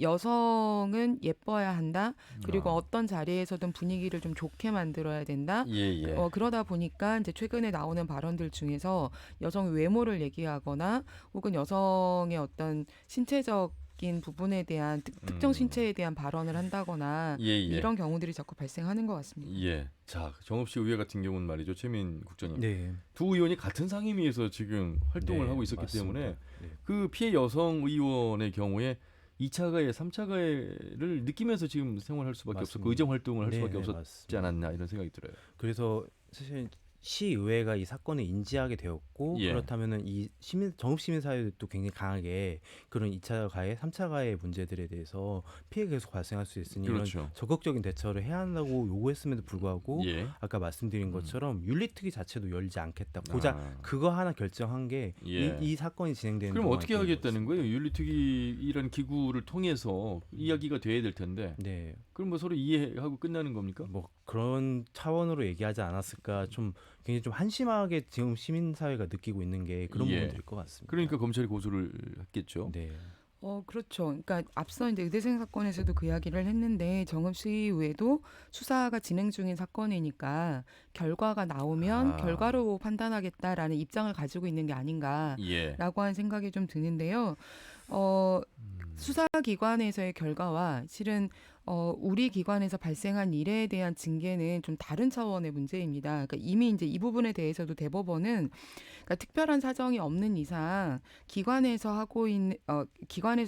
여성은 예뻐야 한다. 그리고 어떤 자리에서든 분위기를 좀 좋게 만들어야 된다. 예. 그러다 보니까 이제 최근에 나오는 발언들 중에서 여성의 외모를 얘기하거나 혹은 여성의 어떤 신체적 부분에 대한 특정 신체에 대한 발언을 한다거나 예. 이런 경우들이 자꾸 발생하는 것 같습니다. 예. 자, 정읍시 의회 같은 경우는 말이죠. 최민 국장님. 네. 두 의원이 같은 상임위에서 지금 활동을 네, 하고 있었기 맞습니다. 때문에 네. 그 피해 여성 의원의 경우에 2차 가해, 3차 가해를 느끼면서 지금 생활할 수밖에 맞습니다. 없었고 의정 활동을 할 수밖에 네, 없었지 맞습니다. 않았나 이런 생각이 들어요. 그래서 사실 시의회가 이 사건을 인지하게 되었고 예. 그렇다면은 이 정읍 시민 사회도 굉장히 강하게 그런 2차 가해, 3차 가해 문제들에 대해서 피해가 계속 발생할 수 있으니 그렇죠. 이런 적극적인 대처를 해야 한다고 요구했음에도 불구하고 예. 아까 말씀드린 것처럼 윤리특위 자체도 열리지 않겠다. 고작 아. 그거 하나 결정한 게 예. 이 사건이 진행되는 그럼 동안 어떻게 있던 하겠다는 거였습니다. 거예요? 윤리특위 이런 기구를 통해서 이야기가 돼야 될 텐데. 네. 그럼 뭐 서로 이해하고 끝나는 겁니까? 뭐 그런 차원으로 얘기하지 않았을까 좀 굉장히 좀 한심하게 지금 시민사회가 느끼고 있는 게 그런 예. 부분들일 것 같습니다. 그러니까 검찰이 고소를 했겠죠. 네. 그렇죠. 그러니까 앞서 이제 의대생 사건에서도 그 이야기를 했는데 정읍시의회도 수사가 진행 중인 사건이니까 결과가 나오면 아. 결과로 판단하겠다라는 입장을 가지고 있는 게 아닌가라고 예. 하는 생각이 좀 드는데요. 수사기관에서의 결과와 실은 우리 기관에서 발생한 일에 대한 징계는 좀 다른 차원의 문제입니다. 그러니까 이미 이제 이 부분에 대해서도 대법원은 그러니까 특별한 사정이 없는 이상 기관에서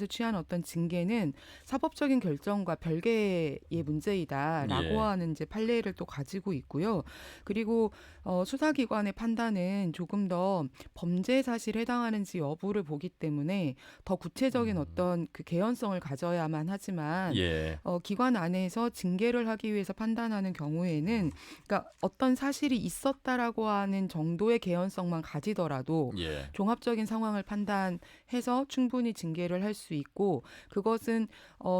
취한 어떤 징계는 사법적인 결정과 별개의 문제이다라고 예. 하는 이제 판례를 또 가지고 있고요. 그리고 수사기관의 판단은 조금 더 범죄 사실에 해당하는지 여부를 보기 때문에 더 구체적인 어떤 그 개연성을 가져야만 하지만 예. 기관 안에서 징계를 하기 위해서 판단하는 경우에는 그러니까 어떤 사실이 있었다라고 하는 정도의 개연성만 가지더라도 예. 종합적인 상황을 판단해서 충분히 징계를 할 수 있고 그것은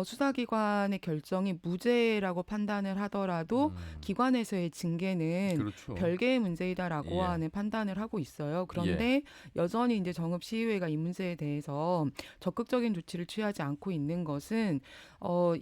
수사기관의 결정이 무죄라고 판단을 하더라도 기관에서의 징계는 그렇죠. 별개의 문제이다라고 예. 하는 판단을 하고 있어요. 그런데 여전히 이제 정읍시의회가 이 문제에 대해서 적극적인 조치를 취하지 않고 있는 것은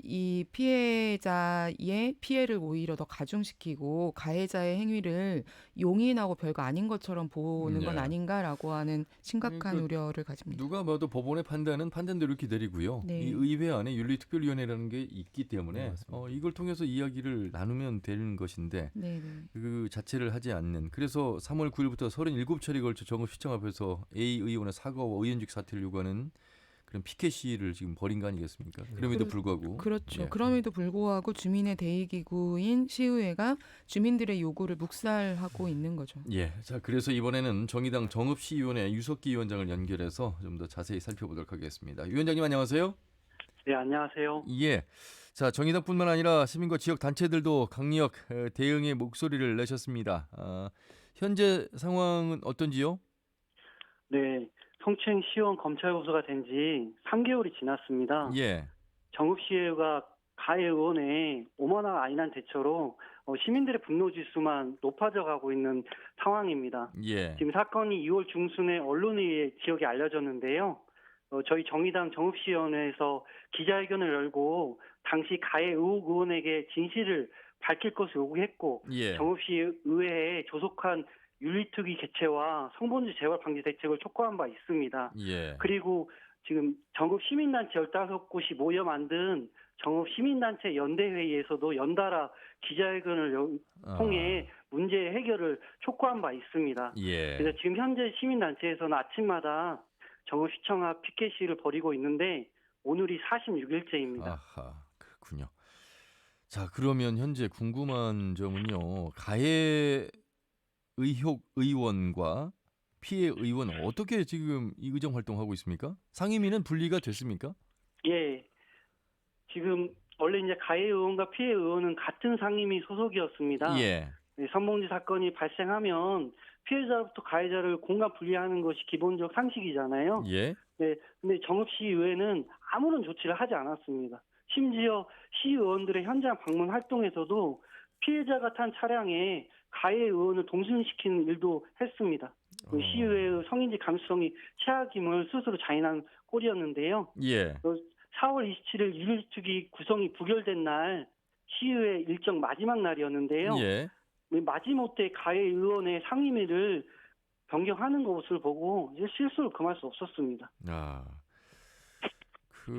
이 피해자의 피해를 오히려 더 가중시키고 가해자의 행위를 용인하고 별거 아닌 것처럼 보는 건 예. 아닌가라고 하는 심각한 그러니까 우려를 가집니다. 누가 봐도 법원의 판단은 판단대로 기다리고요. 네. 이 의회 안에 윤리특별위원회라는 게 있기 때문에 네, 맞습니다. 이걸 통해서 이야기를 나누면 되는 것인데 네, 네. 그 자체를 하지 않는. 그래서 3월 9일부터 37차례에 걸쳐 정읍시청 앞에서 A 의원의 사과와 의원직 사퇴를 요구하는 그런 피켓 시위를 지금 벌인 거 아니겠습니까? 그럼에도 불구하고 그렇죠. 예. 그럼에도 불구하고 주민의 대의기구인 시의회가 주민들의 요구를 묵살하고 있는 거죠. 예, 자 그래서 이번에는 정의당 정읍시위원회 유석기 위원장을 연결해서 좀 더 자세히 살펴보도록 하겠습니다. 위원장님 안녕하세요. 네, 안녕하세요. 예, 자 정의당뿐만 아니라 시민과 지역 단체들도 강력 대응의 목소리를 내셨습니다. 현재 상황은 어떤지요? 네, 성추행 시원 검찰 고소가 된 지 3개월이 지났습니다. 예, 정읍시의회가 가해 의원의 오만한 안일한 대처로 시민들의 분노 지수만 높아져 가고 있는 상황입니다. 예, 지금 사건이 2월 중순에 언론에 의해 지역에 알려졌는데요. 저희 정의당 정읍시위원회에서 기자회견을 열고 당시 가해 의혹 의원에게 진실을 밝힐 것을 요구했고 예, 정읍시 의회에 조속한 윤리특위 개최와 성범죄 재발 방지 대책을 촉구한 바 있습니다. 예, 그리고 지금 전국 시민단체 15곳이 모여 만든 정읍 시민단체 연대회의에서도 연달아 기자회견을 통해 문제 해결을 촉구한 바 있습니다. 예. 그래서 지금 현재 시민단체에서는 아침마다 정읍시청 앞 피켓 시위를 벌이고 있는데 오늘이 46일째입니다. 아하, 그렇군요. 자, 그러면 현재 궁금한 점은요. 가해 의혹 의원과 피해 의원 어떻게 지금 이 의정 활동하고 있습니까? 상임위는 분리가 됐습니까? 예. 지금 원래 이제 가해 의원과 피해 의원은 같은 상임위 소속이었습니다. 예. 네, 성범죄 사건이 발생하면 피해자로부터 가해자를 공간 분리하는 것이 기본적 상식이잖아요. 예. 네, 근데 정읍시의회는 아무런 조치를 하지 않았습니다. 심지어 시의원들의 현장 방문 활동에서도 피해자가 탄 차량에 가해 의원을 동승시키는 일도 했습니다. 시의회의 성인지 감수성이 최악임을 스스로 자인한 꼴이었는데요. 예. 4월 27일 윤리특위 구성이 부결된 날 시의회 일정 마지막 날이었는데요. 예. 마지못해 가해 의원의 상임위를 변경하는 것을 보고 이제 실수를 금할 수 없었습니다. 아. 뭐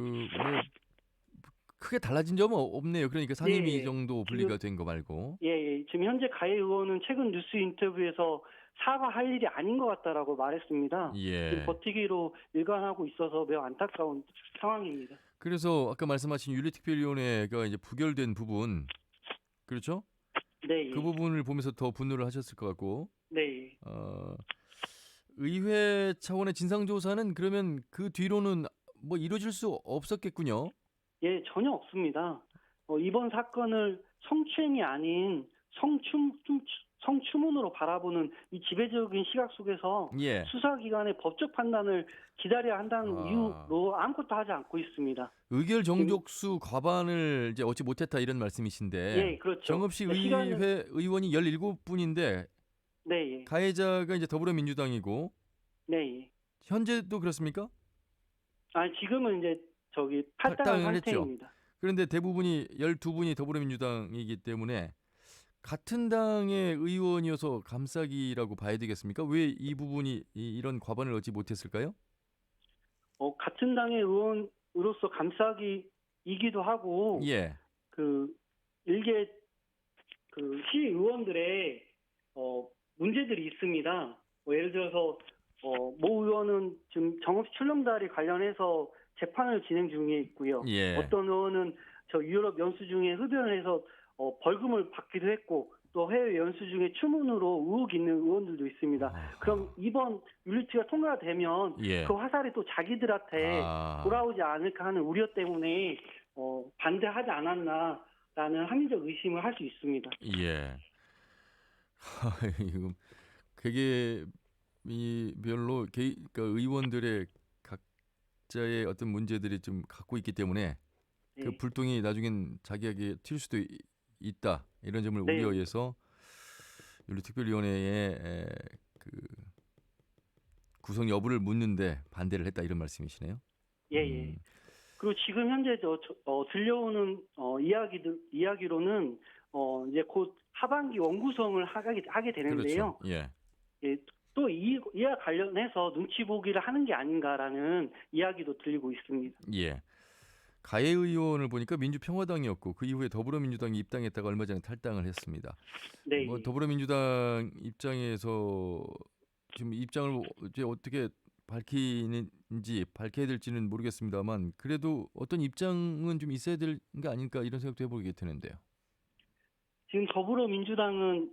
크게 달라진 점은 없네요. 그러니까 상임위 예, 정도 분리가 된 거 말고. 예. 지금 현재 가해 의원은 최근 뉴스 인터뷰에서 사과할 일이 아닌 것 같다라고 말했습니다. 예. 지금 버티기로 일관하고 있어서 매우 안타까운 상황입니다. 그래서 아까 말씀하신 윤리특별위원회가 이제 부결된 부분, 그렇죠? 네. 그 부분을 보면서 더 분노를 하셨을 것 같고. 네. 의회 차원의 진상조사는 그러면 그 뒤로는 뭐 이루어질 수 없었겠군요. 예, 전혀 없습니다. 이번 사건을 성추행이 아닌 성추문으로 바라보는 이 지배적인 시각 속에서 예. 수사기관의 법적 판단을 기다려야 한다는 아. 이유로 아무것도 하지 않고 있습니다. 의결 정족수 과반을 이제 얻지 못했다 이런 말씀이신데 예, 그렇죠. 정읍시 시간은- 의회 의원이 17분인데 네, 예. 가해자가 이제 더불어민주당이고 네, 예. 현재도 그렇습니까? 지금은 이제 탈당한 탈당을 했죠. 상태입니다. 그런데 대부분이 12분이 더불어민주당이기 때문에 같은 당의 의원이어서 감싸기라고 봐야 되겠습니까? 왜 이 부분이 이런 과반을 얻지 못했을까요? 같은 당의 의원으로서 감싸기이기도 하고 예. 일개 시의원들의 문제들이 있습니다. 예를 들어서 모 의원은 지금 정읍시 출렁다리 관련해서 재판을 진행 중에 있고요. 예. 어떤 의원은 저 유럽 연수 중에 흡연을 해서 벌금을 받기도 했고 또 해외 연수 중에 추문으로 의혹 있는 의원들도 있습니다. 그럼 이번 율리트가 통과되면 예. 그 화살이 또 자기들한테 돌아오지 않을까 하는 우려 때문에 반대하지 않았나라는 합리적 의심을 할 수 있습니다. 예. 이거 개개별로 그러니까 의원들의 각자의 어떤 문제들이 좀 갖고 있기 때문에 그 네. 불똥이 나중엔 자기에게 튈 수도 있다 이런 점을 네. 우려해서 윤리특별위원회의 그 구성 여부를 묻는데 반대를 했다 이런 말씀이시네요. 예. 그리고 지금 현재 들려오는 이야기로는 이제 곧 하반기 원구성을 하게 되는데요. 그렇죠. 예. 예, 또 이와 관련해서 눈치 보기를 하는 게 아닌가라는 이야기도 들리고 있습니다. 예. 가해 의원을 보니까 민주평화당이었고 그 이후에 더불어민주당이 입당했다가 얼마 전에 탈당을 했습니다. 네. 뭐 더불어민주당 입장에서 지금 입장을 이제 어떻게 밝혀야 될지는 모르겠습니다만 그래도 어떤 입장은 좀 있어야 될 게 아닐까 이런 생각도 해보게 되는데요. 지금 더불어민주당은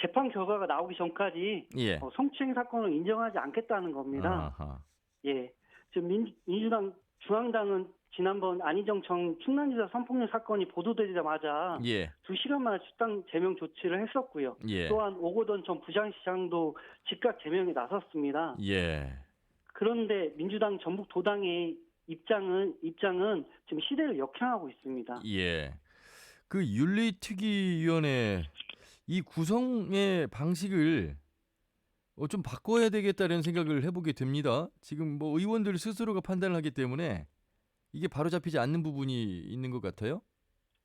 재판 결과가 나오기 전까지 예. 성추행 사건을 인정하지 않겠다는 겁니다. 아하. 예. 지금 민주당 중앙당은 지난번 안희정 충남지사 성폭력 사건이 보도되자마자 예. 2시간 만에 출당 제명 조치를 했었고요. 예. 또한 오거돈 전 부장시장도 즉각 제명에 나섰습니다. 예. 그런데 민주당 전북 도당의 입장은 지금 시대를 역행하고 있습니다. 예. 그 윤리특위위원회 이 구성의 방식을 좀 바꿔야 되겠다는 생각을 해보게 됩니다. 지금 뭐 의원들 스스로가 판단을 하기 때문에 이게 바로 잡히지 않는 부분이 있는 것 같아요.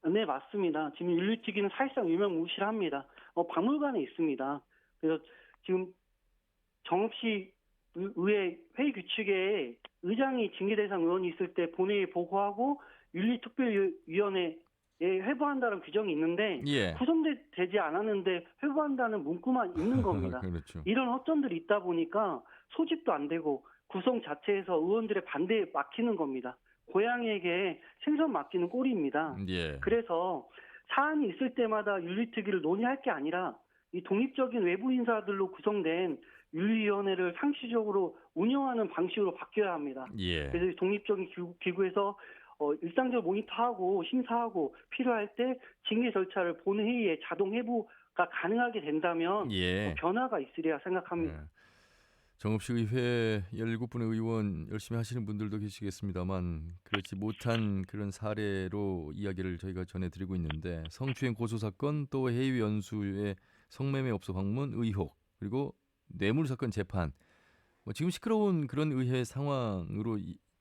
네, 맞습니다. 지금 윤리특위는 사실상 유명무실합니다. 박물관에 있습니다. 그래서 지금 정읍시 의회 회의 규칙에 의장이 징계 대상 의원이 있을 때 본회의에 보고하고 윤리특별위원회에 회부한다는 규정이 있는데 예. 구성되지 않았는데 회부한다는 문구만 있는 겁니다. 그렇죠. 이런 허점들이 있다 보니까 소집도 안 되고 구성 자체에서 의원들의 반대에 막히는 겁니다. 고양이에게 생선 맡기는 꼴입니다. 예. 그래서 사안이 있을 때마다 윤리특위를 논의할 게 아니라 이 독립적인 외부 인사들로 구성된 윤리위원회를 상시적으로 운영하는 방식으로 바뀌어야 합니다. 예. 그래서 독립적인 기구에서 일상적으로 모니터하고 심사하고 필요할 때 징계 절차를 본회의에 자동 회부가 가능하게 된다면 예. 변화가 있으리라 생각합니다. 예. 정읍시 의회 17분의 의원 열심히 하시는 분들도 계시겠습니다만 그렇지 못한 그런 사례로 이야기를 저희가 전해드리고 있는데 성추행 고소 사건 또 해외 연수의 성매매 업소 방문 의혹 그리고 뇌물 사건 재판 뭐 지금 시끄러운 그런 의회 상황으로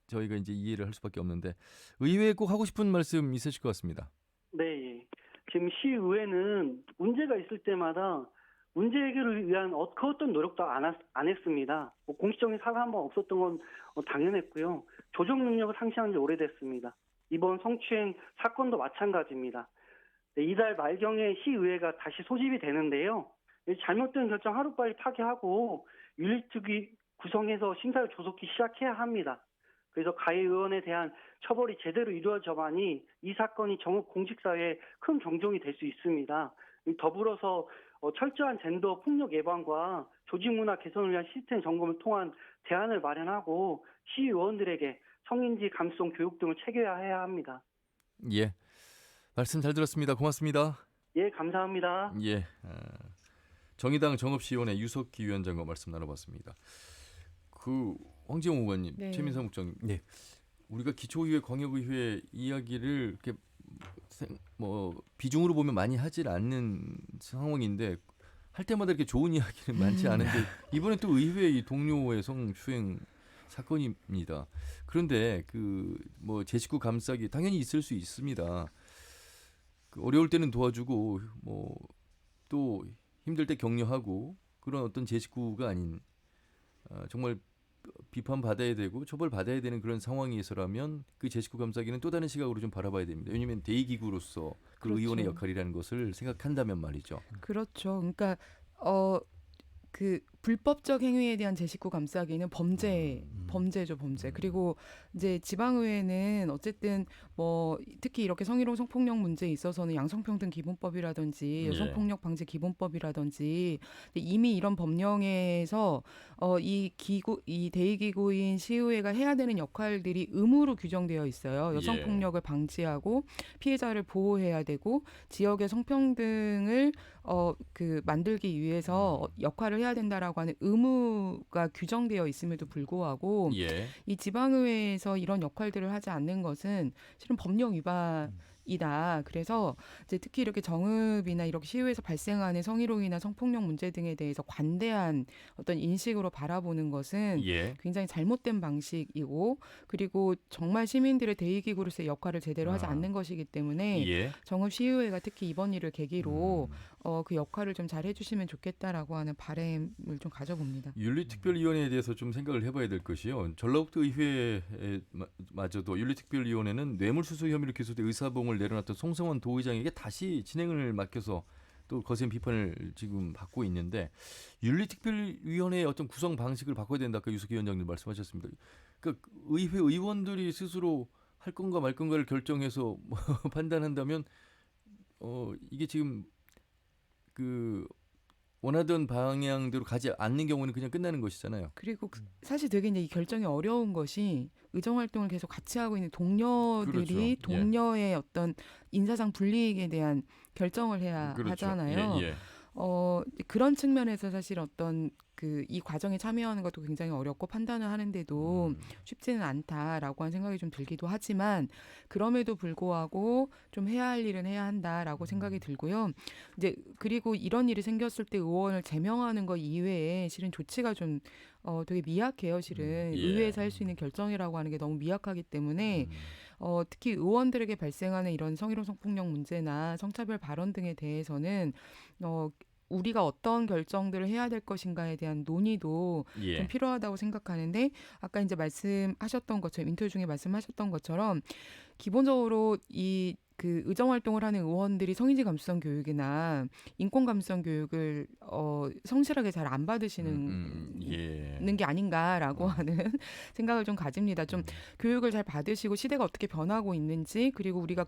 저희가 이제 이해를 할 수밖에 없는데 의회에 꼭 하고 싶은 말씀 있으실 것 같습니다. 네, 지금 시의회는 문제가 있을 때마다 문제 해결을 위한 그 어떤 노력도 안 했습니다. 공식적인 사과 한 번 없었던 건 당연했고요. 조정 능력을 상실한 지 오래됐습니다. 이번 성추행 사건도 마찬가지입니다. 네, 이달 말경에 시의회가 다시 소집이 되는데요. 잘못된 결정 하루빨리 파기하고 윤리특위 구성해서 심사를 조속히 시작해야 합니다. 그래서 가해 의원에 대한 처벌이 제대로 이루어져만이 이 사건이 정읍 공직사회에 큰 경종이 될 수 있습니다. 더불어서 철저한 젠더 폭력 예방과 조직 문화 개선을 위한 시스템 점검을 통한 대안을 마련하고 시의원들에게 성인지 감수성 교육 등을 체계화해야 합니다. 예, 말씀 잘 들었습니다. 고맙습니다. 예, 감사합니다. 예, 정의당 정읍시의원의 유석기 위원장과 말씀 나눠봤습니다. 그 황재홍 의원님, 네. 최민상 국장님, 네. 우리가 기초의회, 광역의회 이야기를 이렇게 비중으로 보면 많이 하질 않는 상황인데 할 때마다 이렇게 좋은 이야기는 많지 않은데 이번에 또 의회 이 동료의 성추행 사건입니다. 그런데 제 식구 감싸기 당연히 있을 수 있습니다. 어려울 때는 도와주고 또 힘들 때 격려하고 그런 어떤 제 식구가 아닌 정말 비판받아야 되고 처벌받아야 되는 그런 상황에서라면 그 제 식구 감싸기는 또 다른 시각으로 좀 바라봐야 됩니다. 왜냐하면 대의기구로서 그 그렇죠. 의원의 역할이라는 것을 생각한다면 말이죠. 그렇죠. 그러니까 그 불법적 행위에 대한 제 식구 감싸기는 범죄죠, 범죄. 그리고 이제 지방의회는 어쨌든 특히 이렇게 성희롱 성폭력 문제에 있어서는 양성평등 기본법이라든지 예. 여성폭력 방지 기본법이라든지 이미 이런 법령에서 이 대의기구인 시의회가 해야 되는 역할들이 의무로 규정되어 있어요. 여성폭력을 방지하고 피해자를 보호해야 되고 지역의 성평등을 만들기 위해서 역할을 해야 된다라고 하는 의무가 규정되어 있음에도 불구하고 예. 이 지방의회에서 이런 역할들을 하지 않는 것은 실은 법령 위반이다. 그래서 이제 특히 이렇게 정읍이나 이렇게 시의회에서 발생하는 성희롱이나 성폭력 문제 등에 대해서 관대한 어떤 인식으로 바라보는 것은 예. 굉장히 잘못된 방식이고 그리고 정말 시민들의 대의기구로서의 역할을 제대로 하지 않는 것이기 때문에 예. 정읍 시의회가 특히 이번 일을 계기로 그 역할을 좀 잘 해주시면 좋겠다라고 하는 바람을 좀 가져봅니다. 윤리특별위원회에 대해서 좀 생각을 해봐야 될 것이요. 전라북도 의회마저도 윤리특별위원회는 뇌물수수 혐의로 기소돼 의사봉을 내려놨던 송성원 도의장에게 다시 진행을 맡겨서 또 거센 비판을 지금 받고 있는데 윤리특별위원회의 어떤 구성 방식을 바꿔야 된다. 아까 유석기 위원장님 말씀하셨습니다. 그러니까 의회 의원들이 스스로 할 건가 말 건가를 결정해서 판단한다면 이게 지금 원하던 방향대로 가지 않는 경우는 그냥 끝나는 것이잖아요. 그리고 사실 되게 이제 이 결정이 어려운 것이 의정 활동을 계속 같이 하고 있는 동료들이 그렇죠. 동료의 어떤 인사상 불이익에 대한 결정을 해야 그렇죠. 하잖아요. 예, 예. 그런 측면에서 사실 어떤 이 과정에 참여하는 것도 굉장히 어렵고 판단을 하는데도 쉽지는 않다라고 하는 생각이 좀 들기도 하지만 그럼에도 불구하고 좀 해야 할 일은 해야 한다라고 생각이 들고요. 이제 그리고 이런 일이 생겼을 때 의원을 제명하는 것 이외에 실은 조치가 좀 되게 미약해요. 실은 예. 의회에서 할 수 있는 결정이라고 하는 게 너무 미약하기 때문에 특히 의원들에게 발생하는 이런 성희롱 성폭력 문제나 성차별 발언 등에 대해서는 우리가 어떤 결정들을 해야 될 것인가에 대한 논의도 예. 좀 필요하다고 생각하는데 아까 이제 말씀하셨던 것처럼 인터뷰 중에 말씀하셨던 것처럼 기본적으로 의정 활동을 하는 의원들이 성인지 감수성 교육이나 인권 감수성 교육을 성실하게 잘 안 받으시는 예. 게 아닌가라고 하는 생각을 좀 가집니다. 좀 교육을 잘 받으시고 시대가 어떻게 변하고 있는지 그리고 우리가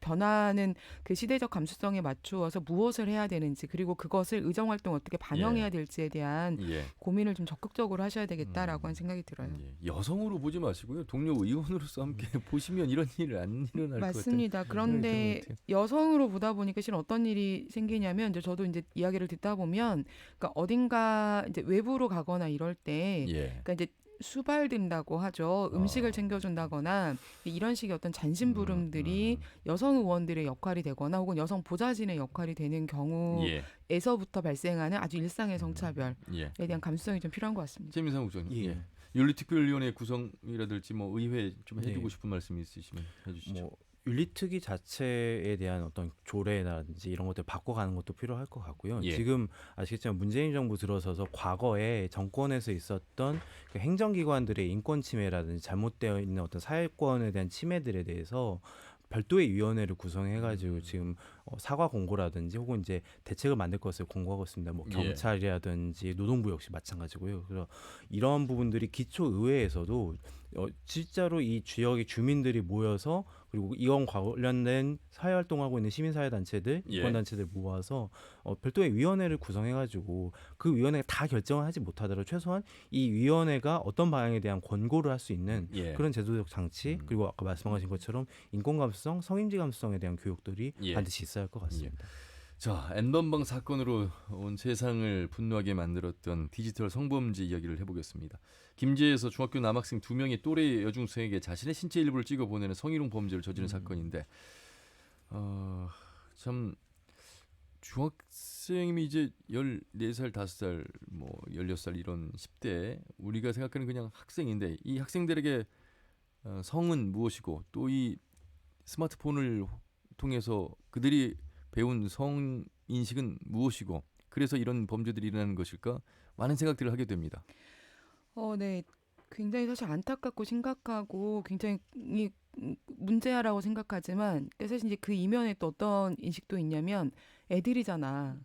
변하는 그 시대적 감수성에 맞추어서 무엇을 해야 되는지 그리고 그것을 의정 활동 어떻게 반영해야 될지에 대한 예. 고민을 좀 적극적으로 하셔야 되겠다라고 하는 생각이 들어요. 예. 여성으로 보지 마시고요. 동료 의원으로서 함께 보시면 이런 일은 안 일어날 것 같아요. 맞습니다. 그런데 여성으로 보다 보니까 실은 어떤 일이 생기냐면 이제 저도 이제 이야기를 듣다 보면 그러니까 어딘가 이제 외부로 가거나 이럴 때 예. 그러니까 이제 수발된다고 하죠. 음식을 챙겨준다거나 이런 식의 어떤 잔심부름들이 여성 의원들의 역할이 되거나 혹은 여성 보좌진의 역할이 되는 경우에서부터 발생하는 아주 일상의 성차별에 대한 감수성이 좀 필요한 것 같습니다. 최민상 국장님. 예. 예. 윤리특별위원회 구성이라든지 의회 좀 해주고 네. 싶은 말씀이 있으시면 해주시죠. 윤리특위 자체에 대한 어떤 조례라든지 이런 것들 바꿔가는 것도 필요할 것 같고요. 예. 지금 아시겠지만 문재인 정부 들어서서 과거에 정권에서 있었던 그 행정기관들의 인권 침해라든지 잘못되어 있는 어떤 사회권에 대한 침해들에 대해서 별도의 위원회를 구성해가지고 지금 사과 공고라든지 혹은 이제 대책을 만들 것을 공고하고 있습니다. 경찰이라든지 노동부 역시 마찬가지고요. 그래서 이런 부분들이 기초 의회에서도 진짜로 이 지역의 주민들이 모여서 그리고 이원 관련된 사회활동하고 있는 시민사회단체들, 예. 이권단체들 모아서 별도의 위원회를 구성해가지고 그 위원회가 다 결정을 하지 못하더라도 최소한 이 위원회가 어떤 방향에 대한 권고를 할 수 있는 예. 그런 제도적 장치 그리고 아까 말씀하신 것처럼 인권감수성, 성인지 감수성에 대한 교육들이 예. 반드시 있어야 할 것 같습니다. 자, N번방 사건으로 온 세상을 분노하게 만들었던 디지털 성범죄 이야기를 해보겠습니다. 김제에서 중학교 남학생 2명이 또래 여중생에게 자신의 신체 일부를 찍어 보내는 성희롱 범죄를 저지른 사건인데, 참 중학생이 이제 14살, 5살, 뭐 16살 이런 10대 우리가 생각하는 그냥 학생인데 이 학생들에게 성은 무엇이고 또 이 스마트폰을 통해서 그들이 배운 성 인식은 무엇이고 그래서 이런 범죄들이 일어나는 것일까 많은 생각들을 하게 됩니다. 네. 굉장히 사실 안타깝고 심각하고 굉장히 문제야라고 생각하지만 사실 이제 그 이면에 또 어떤 인식도 있냐면 애들이잖아.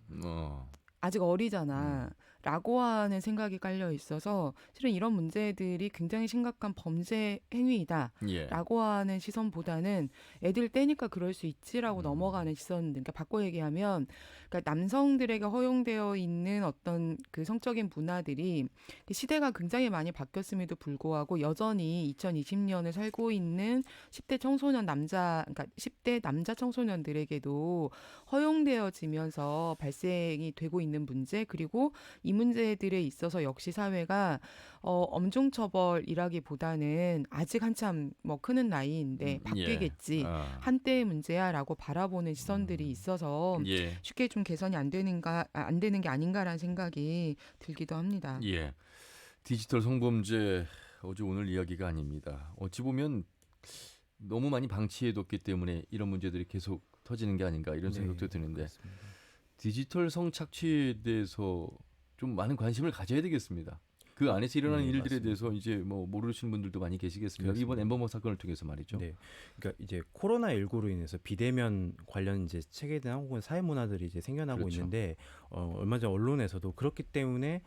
아직 어리잖아. 라고 하는 생각이 깔려 있어서 실은 이런 문제들이 굉장히 심각한 범죄 행위이다. 예. 라고 하는 시선보다는 애들 때니까 그럴 수 있지라고 넘어가는 시선, 그러니까 바꿔 얘기하면 그러니까 남성들에게 허용되어 있는 어떤 그 성적인 문화들이 시대가 굉장히 많이 바뀌었음에도 불구하고 여전히 2020년을 살고 있는 10대 청소년 그러니까 10대 남자 청소년들에게도 허용되어지면서 발생이 되고 있는 문제, 그리고 이 문제들에 있어서 역시 사회가 엄중처벌이라기보다는 아직 한참 뭐 크는 나이인데 바뀌겠지. 한때의 문제야라고 바라보는 시선들이 있어서 예. 쉽게 좀 개선이 안 되는 게 아닌가라는 생각이 들기도 합니다. 예. 디지털 성범죄 어제 오늘 이야기가 아닙니다. 어찌 보면 너무 많이 방치해뒀기 때문에 이런 문제들이 계속 터지는 게 아닌가 이런 생각도 드는데 그렇습니다. 디지털 성착취에 대해서 좀 많은 관심을 가져야 되겠습니다. 그 안에서 일어나는 일들에 맞습니다. 대해서 이제 뭐 모르시는 분들도 많이 계시겠습니다. 그렇습니다. 이번 엠버머 사건을 통해서 말이죠. 네, 그러니까 이제 코로나19로 인해서 비대면 관련 이제 체계나 혹은 사회 문화들이 이제 생겨나고 그렇죠. 있는데 얼마 전 언론에서도 그렇기 때문에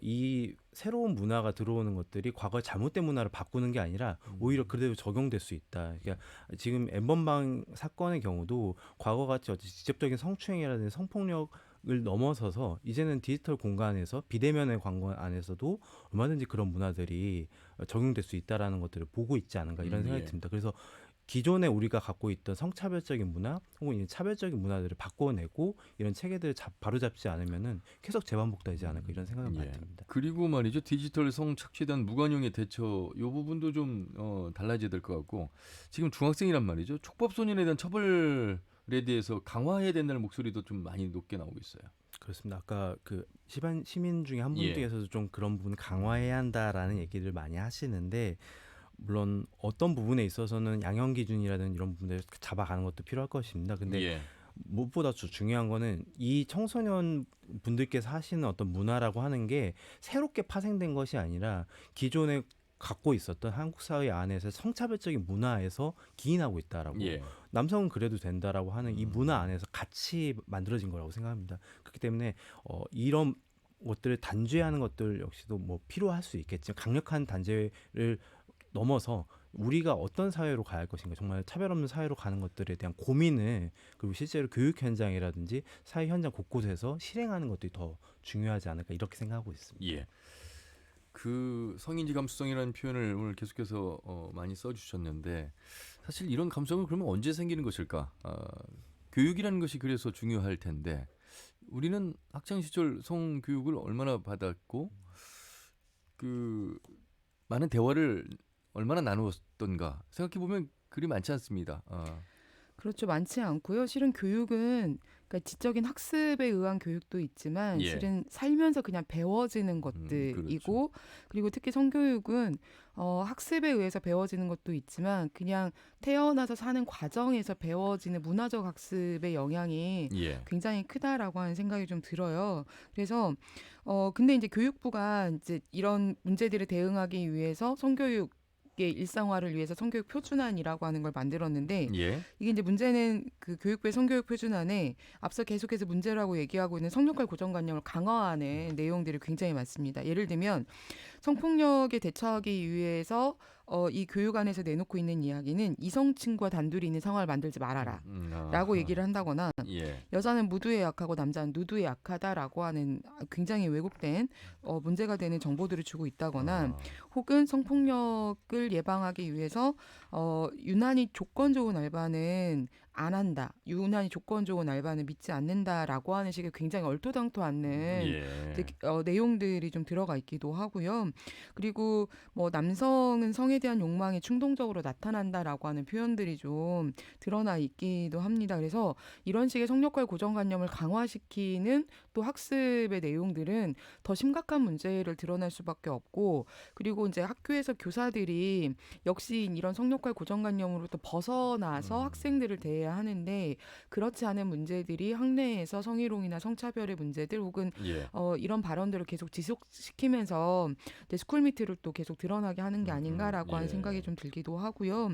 이 새로운 문화가 들어오는 것들이 과거 잘못된 문화를 바꾸는 게 아니라 오히려 그대로 적용될 수 있다. 그러니까 지금 엠번방 사건의 경우도 과거같이 어떤 직접적인 성추행이라든지 성폭력을 넘어서서 이제는 디지털 공간에서 비대면의 관계 안에서도 얼마든지 그런 문화들이 적용될 수 있다라는 것들을 보고 있지 않은가 이런 생각이 예. 듭니다. 그래서 기존에 우리가 갖고 있던 성차별적인 문화 혹은 이 차별적인 문화들을 바꿔내고 이런 체계들을 바로잡지 않으면은 계속 재반복되지 않을까 이런 생각이 많이 듭니다. 그리고 말이죠. 디지털 성착취에 대한 무관용의 대처 이 부분도 좀 달라져야 될 것 같고 지금 중학생이란 말이죠. 촉법소년에 대한 처벌에 대해서 강화해야 된다는 목소리도 좀 많이 높게 나오고 있어요. 그렇습니다. 아까 그 시민 중에 한 예. 분께서도 좀 그런 부분 강화해야 한다라는 얘기를 많이 하시는데 물론 어떤 부분에 있어서는 양형 기준이라든 이런 부분들 잡아가는 것도 필요할 것입니다. 근데 예. 무엇보다 중요한 거는 이 청소년 분들께서 하시는 어떤 문화라고 하는 게 새롭게 파생된 것이 아니라 기존에 갖고 있었던 한국 사회 안에서 성차별적인 문화에서 기인하고 있다라고 예. 남성은 그래도 된다라고 하는 이 문화 안에서 같이 만들어진 거라고 생각합니다. 그렇기 때문에 이런 것들을 단죄하는 것들 역시도 뭐 필요할 수 있겠지만 강력한 단죄를 넘어서 우리가 어떤 사회로 가야 할 것인가 정말 차별 없는 사회로 가는 것들에 대한 고민을 그리고 실제로 교육 현장이라든지 사회 현장 곳곳에서 실행하는 것들이 더 중요하지 않을까 이렇게 생각하고 있습니다. 예. 그 성인지 감수성이라는 표현을 오늘 계속해서 많이 써주셨는데 사실 이런 감성은 그러면 언제 생기는 것일까? 교육이라는 것이 그래서 중요할 텐데 우리는 학창 시절 성 교육을 얼마나 받았고 그 많은 대화를 얼마나 나누었던가 생각해 보면 그리 많지 않습니다. 그렇죠. 많지 않고요. 실은 교육은 그러니까 지적인 학습에 의한 교육도 있지만 예. 실은 살면서 그냥 배워지는 것들이고 그리고 특히 성교육은 학습에 의해서 배워지는 것도 있지만 그냥 태어나서 사는 과정에서 배워지는 문화적 학습의 영향이 예. 굉장히 크다라고 하는 생각이 좀 들어요. 그래서 근데 이제 교육부가 이제 이런 문제들에 대응하기 위해서 성교육 일상화를 위해서 성교육 표준안이라고 하는 걸 만들었는데 예. 이게 이제 문제는 그 교육부의 성교육 표준안에 앞서 계속해서 문제라고 얘기하고 있는 성역할 고정관념을 강화하는 내용들이 굉장히 많습니다. 예를 들면 성폭력에 대처하기 위해서 이 교육안에서 내놓고 있는 이야기는 이성 친구와 단둘이 있는 상황을 만들지 말아라 라고 얘기를 한다거나 예. 여자는 무두에 약하고 남자는 누두에 약하다라고 하는 굉장히 왜곡된 문제가 되는 정보들을 주고 있다거나 혹은 성폭력을 예방하기 위해서 유난히 조건 좋은 알바는 안 한다. 유난히 조건 좋은 알바는 믿지 않는다라고 하는 식의 굉장히 얼토당토 않는 예. 내용들이 좀 들어가 있기도 하고요. 그리고 뭐 남성은 성에 대한 욕망이 충동적으로 나타난다라고 하는 표현들이 좀 드러나 있기도 합니다. 그래서 이런 식의 성역할 고정관념을 강화시키는 또 학습의 내용들은 더 심각한 문제를 드러날 수밖에 없고 그리고 이제 학교에서 교사들이 역시 이런 성역할 고정관념으로부터 벗어나서 학생들을 대해야 하는데 그렇지 않은 문제들이 학내에서 성희롱이나 성차별의 문제들 혹은 예. 이런 발언들을 계속 지속시키면서 스쿨미트를 또 계속 드러나게 하는 게 아닌가라고 하는 예. 생각이 좀 들기도 하고요.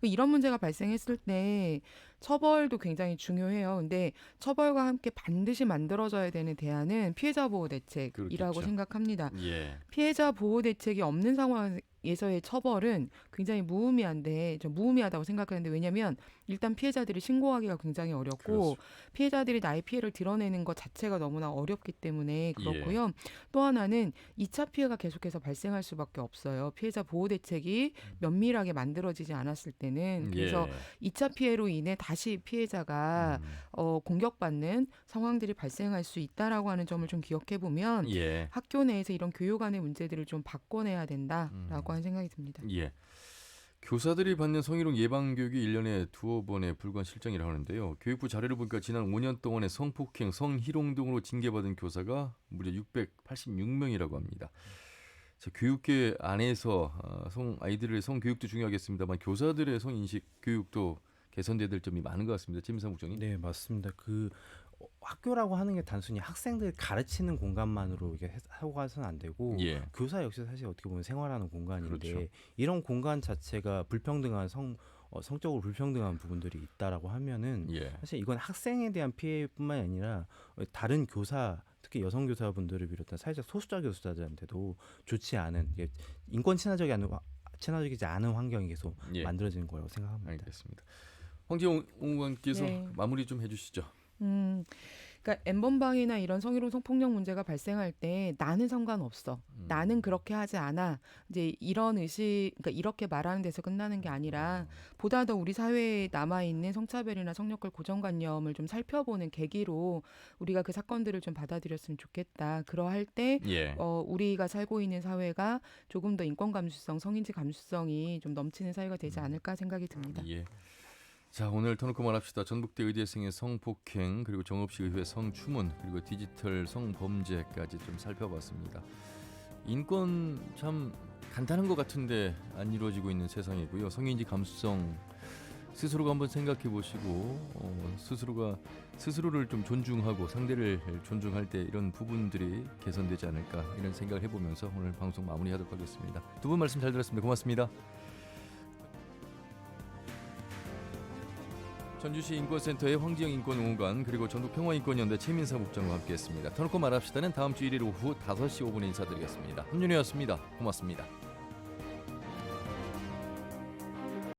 이런 문제가 발생했을 때 처벌도 굉장히 중요해요. 근데 처벌과 함께 반드시 만들어져야 되는 대안은 피해자 보호 대책이라고 그렇겠죠. 생각합니다. 예. 피해자 보호 대책이 없는 상황에서의 처벌은 굉장히 무의미한데 좀 무의미하다고 생각하는데 왜냐하면 일단 피해자들이 신고하기가 굉장히 어렵고 그렇죠. 피해자들이 나의 피해를 드러내는 것 자체가 너무나 어렵기 때문에 그렇고요. 예. 또 하나는 2차 피해가 계속해서 발생할 수밖에 없어요. 피해자 보호 대책이 면밀하게 만들어지지 않았을 때는 그래서 예. 2차 피해로 인해 다시 피해자가 공격받는 상황들이 발생할 수 있다라고 하는 점을 좀 기억해 보면 예. 학교 내에서 이런 교육안의 문제들을 좀 바꿔내야 된다라고 하는 생각이 듭니다. 예. 교사들이 받는 성희롱 예방 교육이 1년에 2번의 불관 실정이라고 하는데요. 교육부 자료를 보니까 지난 5년 동안에 성폭행, 성희롱 등으로 징계받은 교사가 무려 686명이라고 합니다. 자, 교육계 안에서 아이들의 성교육도 중요하겠습니다만 교사들의 성인식 교육도 개선돼야 될 점이 많은 것 같습니다. 최민상 국장님. 네, 맞습니다. 학교라고 하는 게 단순히 학생들 가르치는 공간만으로 이게 하고 가서는 안 되고 예. 교사 역시 사실 어떻게 보면 생활하는 공간인데 그렇죠. 이런 공간 자체가 불평등한 성적으로 불평등한 부분들이 있다라고 하면은 예. 사실 이건 학생에 대한 피해뿐만이 아니라 다른 교사 특히 여성 교사분들을 비롯한 사회적 소수자 교사들한테도 좋지 않은 인권 친화적이지 않은 환경이 계속 예. 만들어지는 거라고 생각합니다. 알겠습니다. 황지영 의원께서 네. 마무리 좀 해주시죠. 그러니까 N번방이나 이런 성희롱 성폭력 문제가 발생할 때 나는 상관없어. 나는 그렇게 하지 않아. 이제 이런 그러니까 이렇게 말하는 데서 끝나는 게 아니라 보다 더 우리 사회에 남아있는 성차별이나 성역할 고정관념을 좀 살펴보는 계기로 우리가 그 사건들을 좀 받아들였으면 좋겠다. 그러할 때 예. 우리가 살고 있는 사회가 조금 더 인권 감수성, 성인지 감수성이 좀 넘치는 사회가 되지 않을까 생각이 듭니다. 예. 자, 오늘 터놓고 말합시다. 전북대 의대생의 성폭행 그리고 정읍시 의회 성추문 그리고 디지털 성범죄까지 좀 살펴봤습니다. 인권 참 간단한 것 같은데 안 이루어지고 있는 세상이고요. 성인지 감수성 스스로가 한번 생각해 보시고 스스로를 좀 존중하고 상대를 존중할 때 이런 부분들이 개선되지 않을까 이런 생각을 해보면서 오늘 방송 마무리하도록 하겠습니다. 두 분 말씀 잘 들었습니다. 고맙습니다. 전주시 인권센터의 황지영 인권응원관 그리고 전북평화인권연대 최민사 국장과 함께했습니다. 터놓고 말합시다는 다음 주 일요일 오후 5시 5분에 인사드리겠습니다. 함윤이었습니다. 고맙습니다.